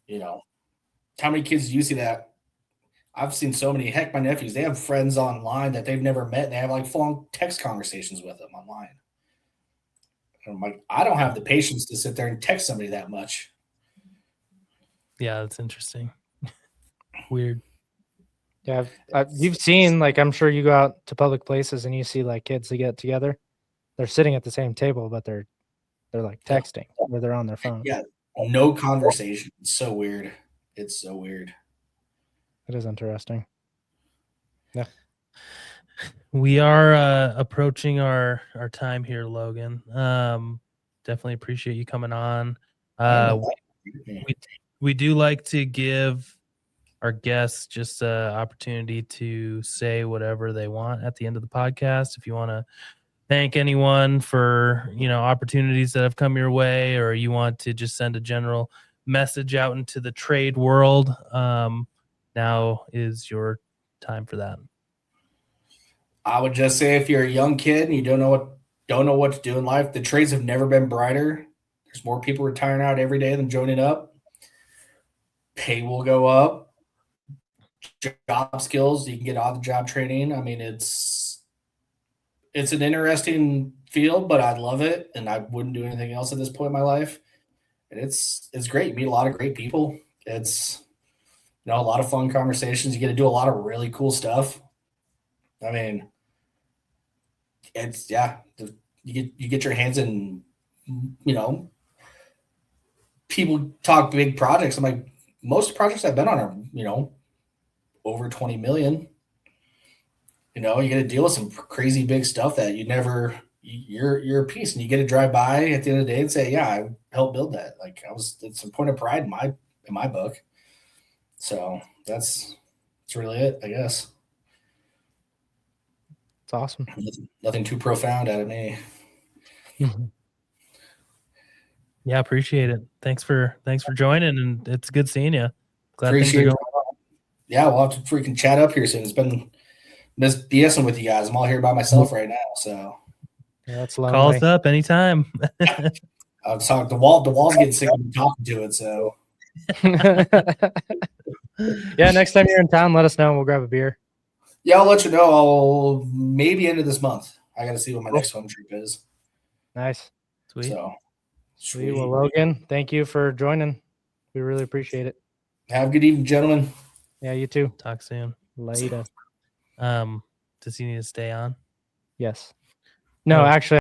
You know, how many kids do you see that? I've seen so many. Heck, my nephews, they have friends online that they've never met, and they have like full-on text conversations with them online. And I'm like, I don't have the patience to sit there and text somebody that much. Yeah, that's interesting. Weird. Yeah, you've seen, like, I'm sure you go out to public places and you see like kids that get together. They're sitting at the same table, but they're like texting or they're on their phone. Yeah, no conversation. It's so weird. It's so weird. It is interesting. Yeah. We are approaching our time here, Logan. Definitely appreciate you coming on. We do like to give our guests just an opportunity to say whatever they want at the end of the podcast. If you want to thank anyone for, you know, opportunities that have come your way, or you want to just send a general message out into the trade world, now is your time for that. I would just say, if you're a young kid and you don't know what to do in life, the trades have never been brighter. There's more people retiring out every day than joining up. Pay will go up. Job skills, you can get on the job training. I mean, it's it's an interesting field, but I love it, and I wouldn't do anything else at this point in my life. And it's great. You meet a lot of great people. It's a lot of fun conversations. You get to do a lot of really cool stuff. I mean, it's you get your hands in, people talk big projects. I'm like, most projects I've been on are, over 20 million. You get to deal with some crazy big stuff that you're a piece, and you get to drive by at the end of the day and say, yeah, I helped build that. Like it's a point of pride in my book. So that's really it, I guess. It's awesome. Nothing too profound out of me. Yeah, appreciate it. Thanks for joining, and it's good seeing you. Glad Appreciate things it. are going. Yeah, we'll have to freaking chat up here soon. It's been BSing with you guys. I'm all here by myself right now, so Yeah, that's Call lonely. us up anytime. I'm talking. The wall's getting sick of me talking to it. So Yeah, next time you're in town, let us know. We'll grab a beer. yeah, I'll let you know. I'll maybe end of this month. I got to see what my next home trip is. Nice. Sweet. So Sweet. Well, Logan, thank you for joining. We really appreciate it. Have a good evening, gentlemen. Yeah, you too. Talk soon. Later. Does he need to stay on? Yes. No, Oh. actually.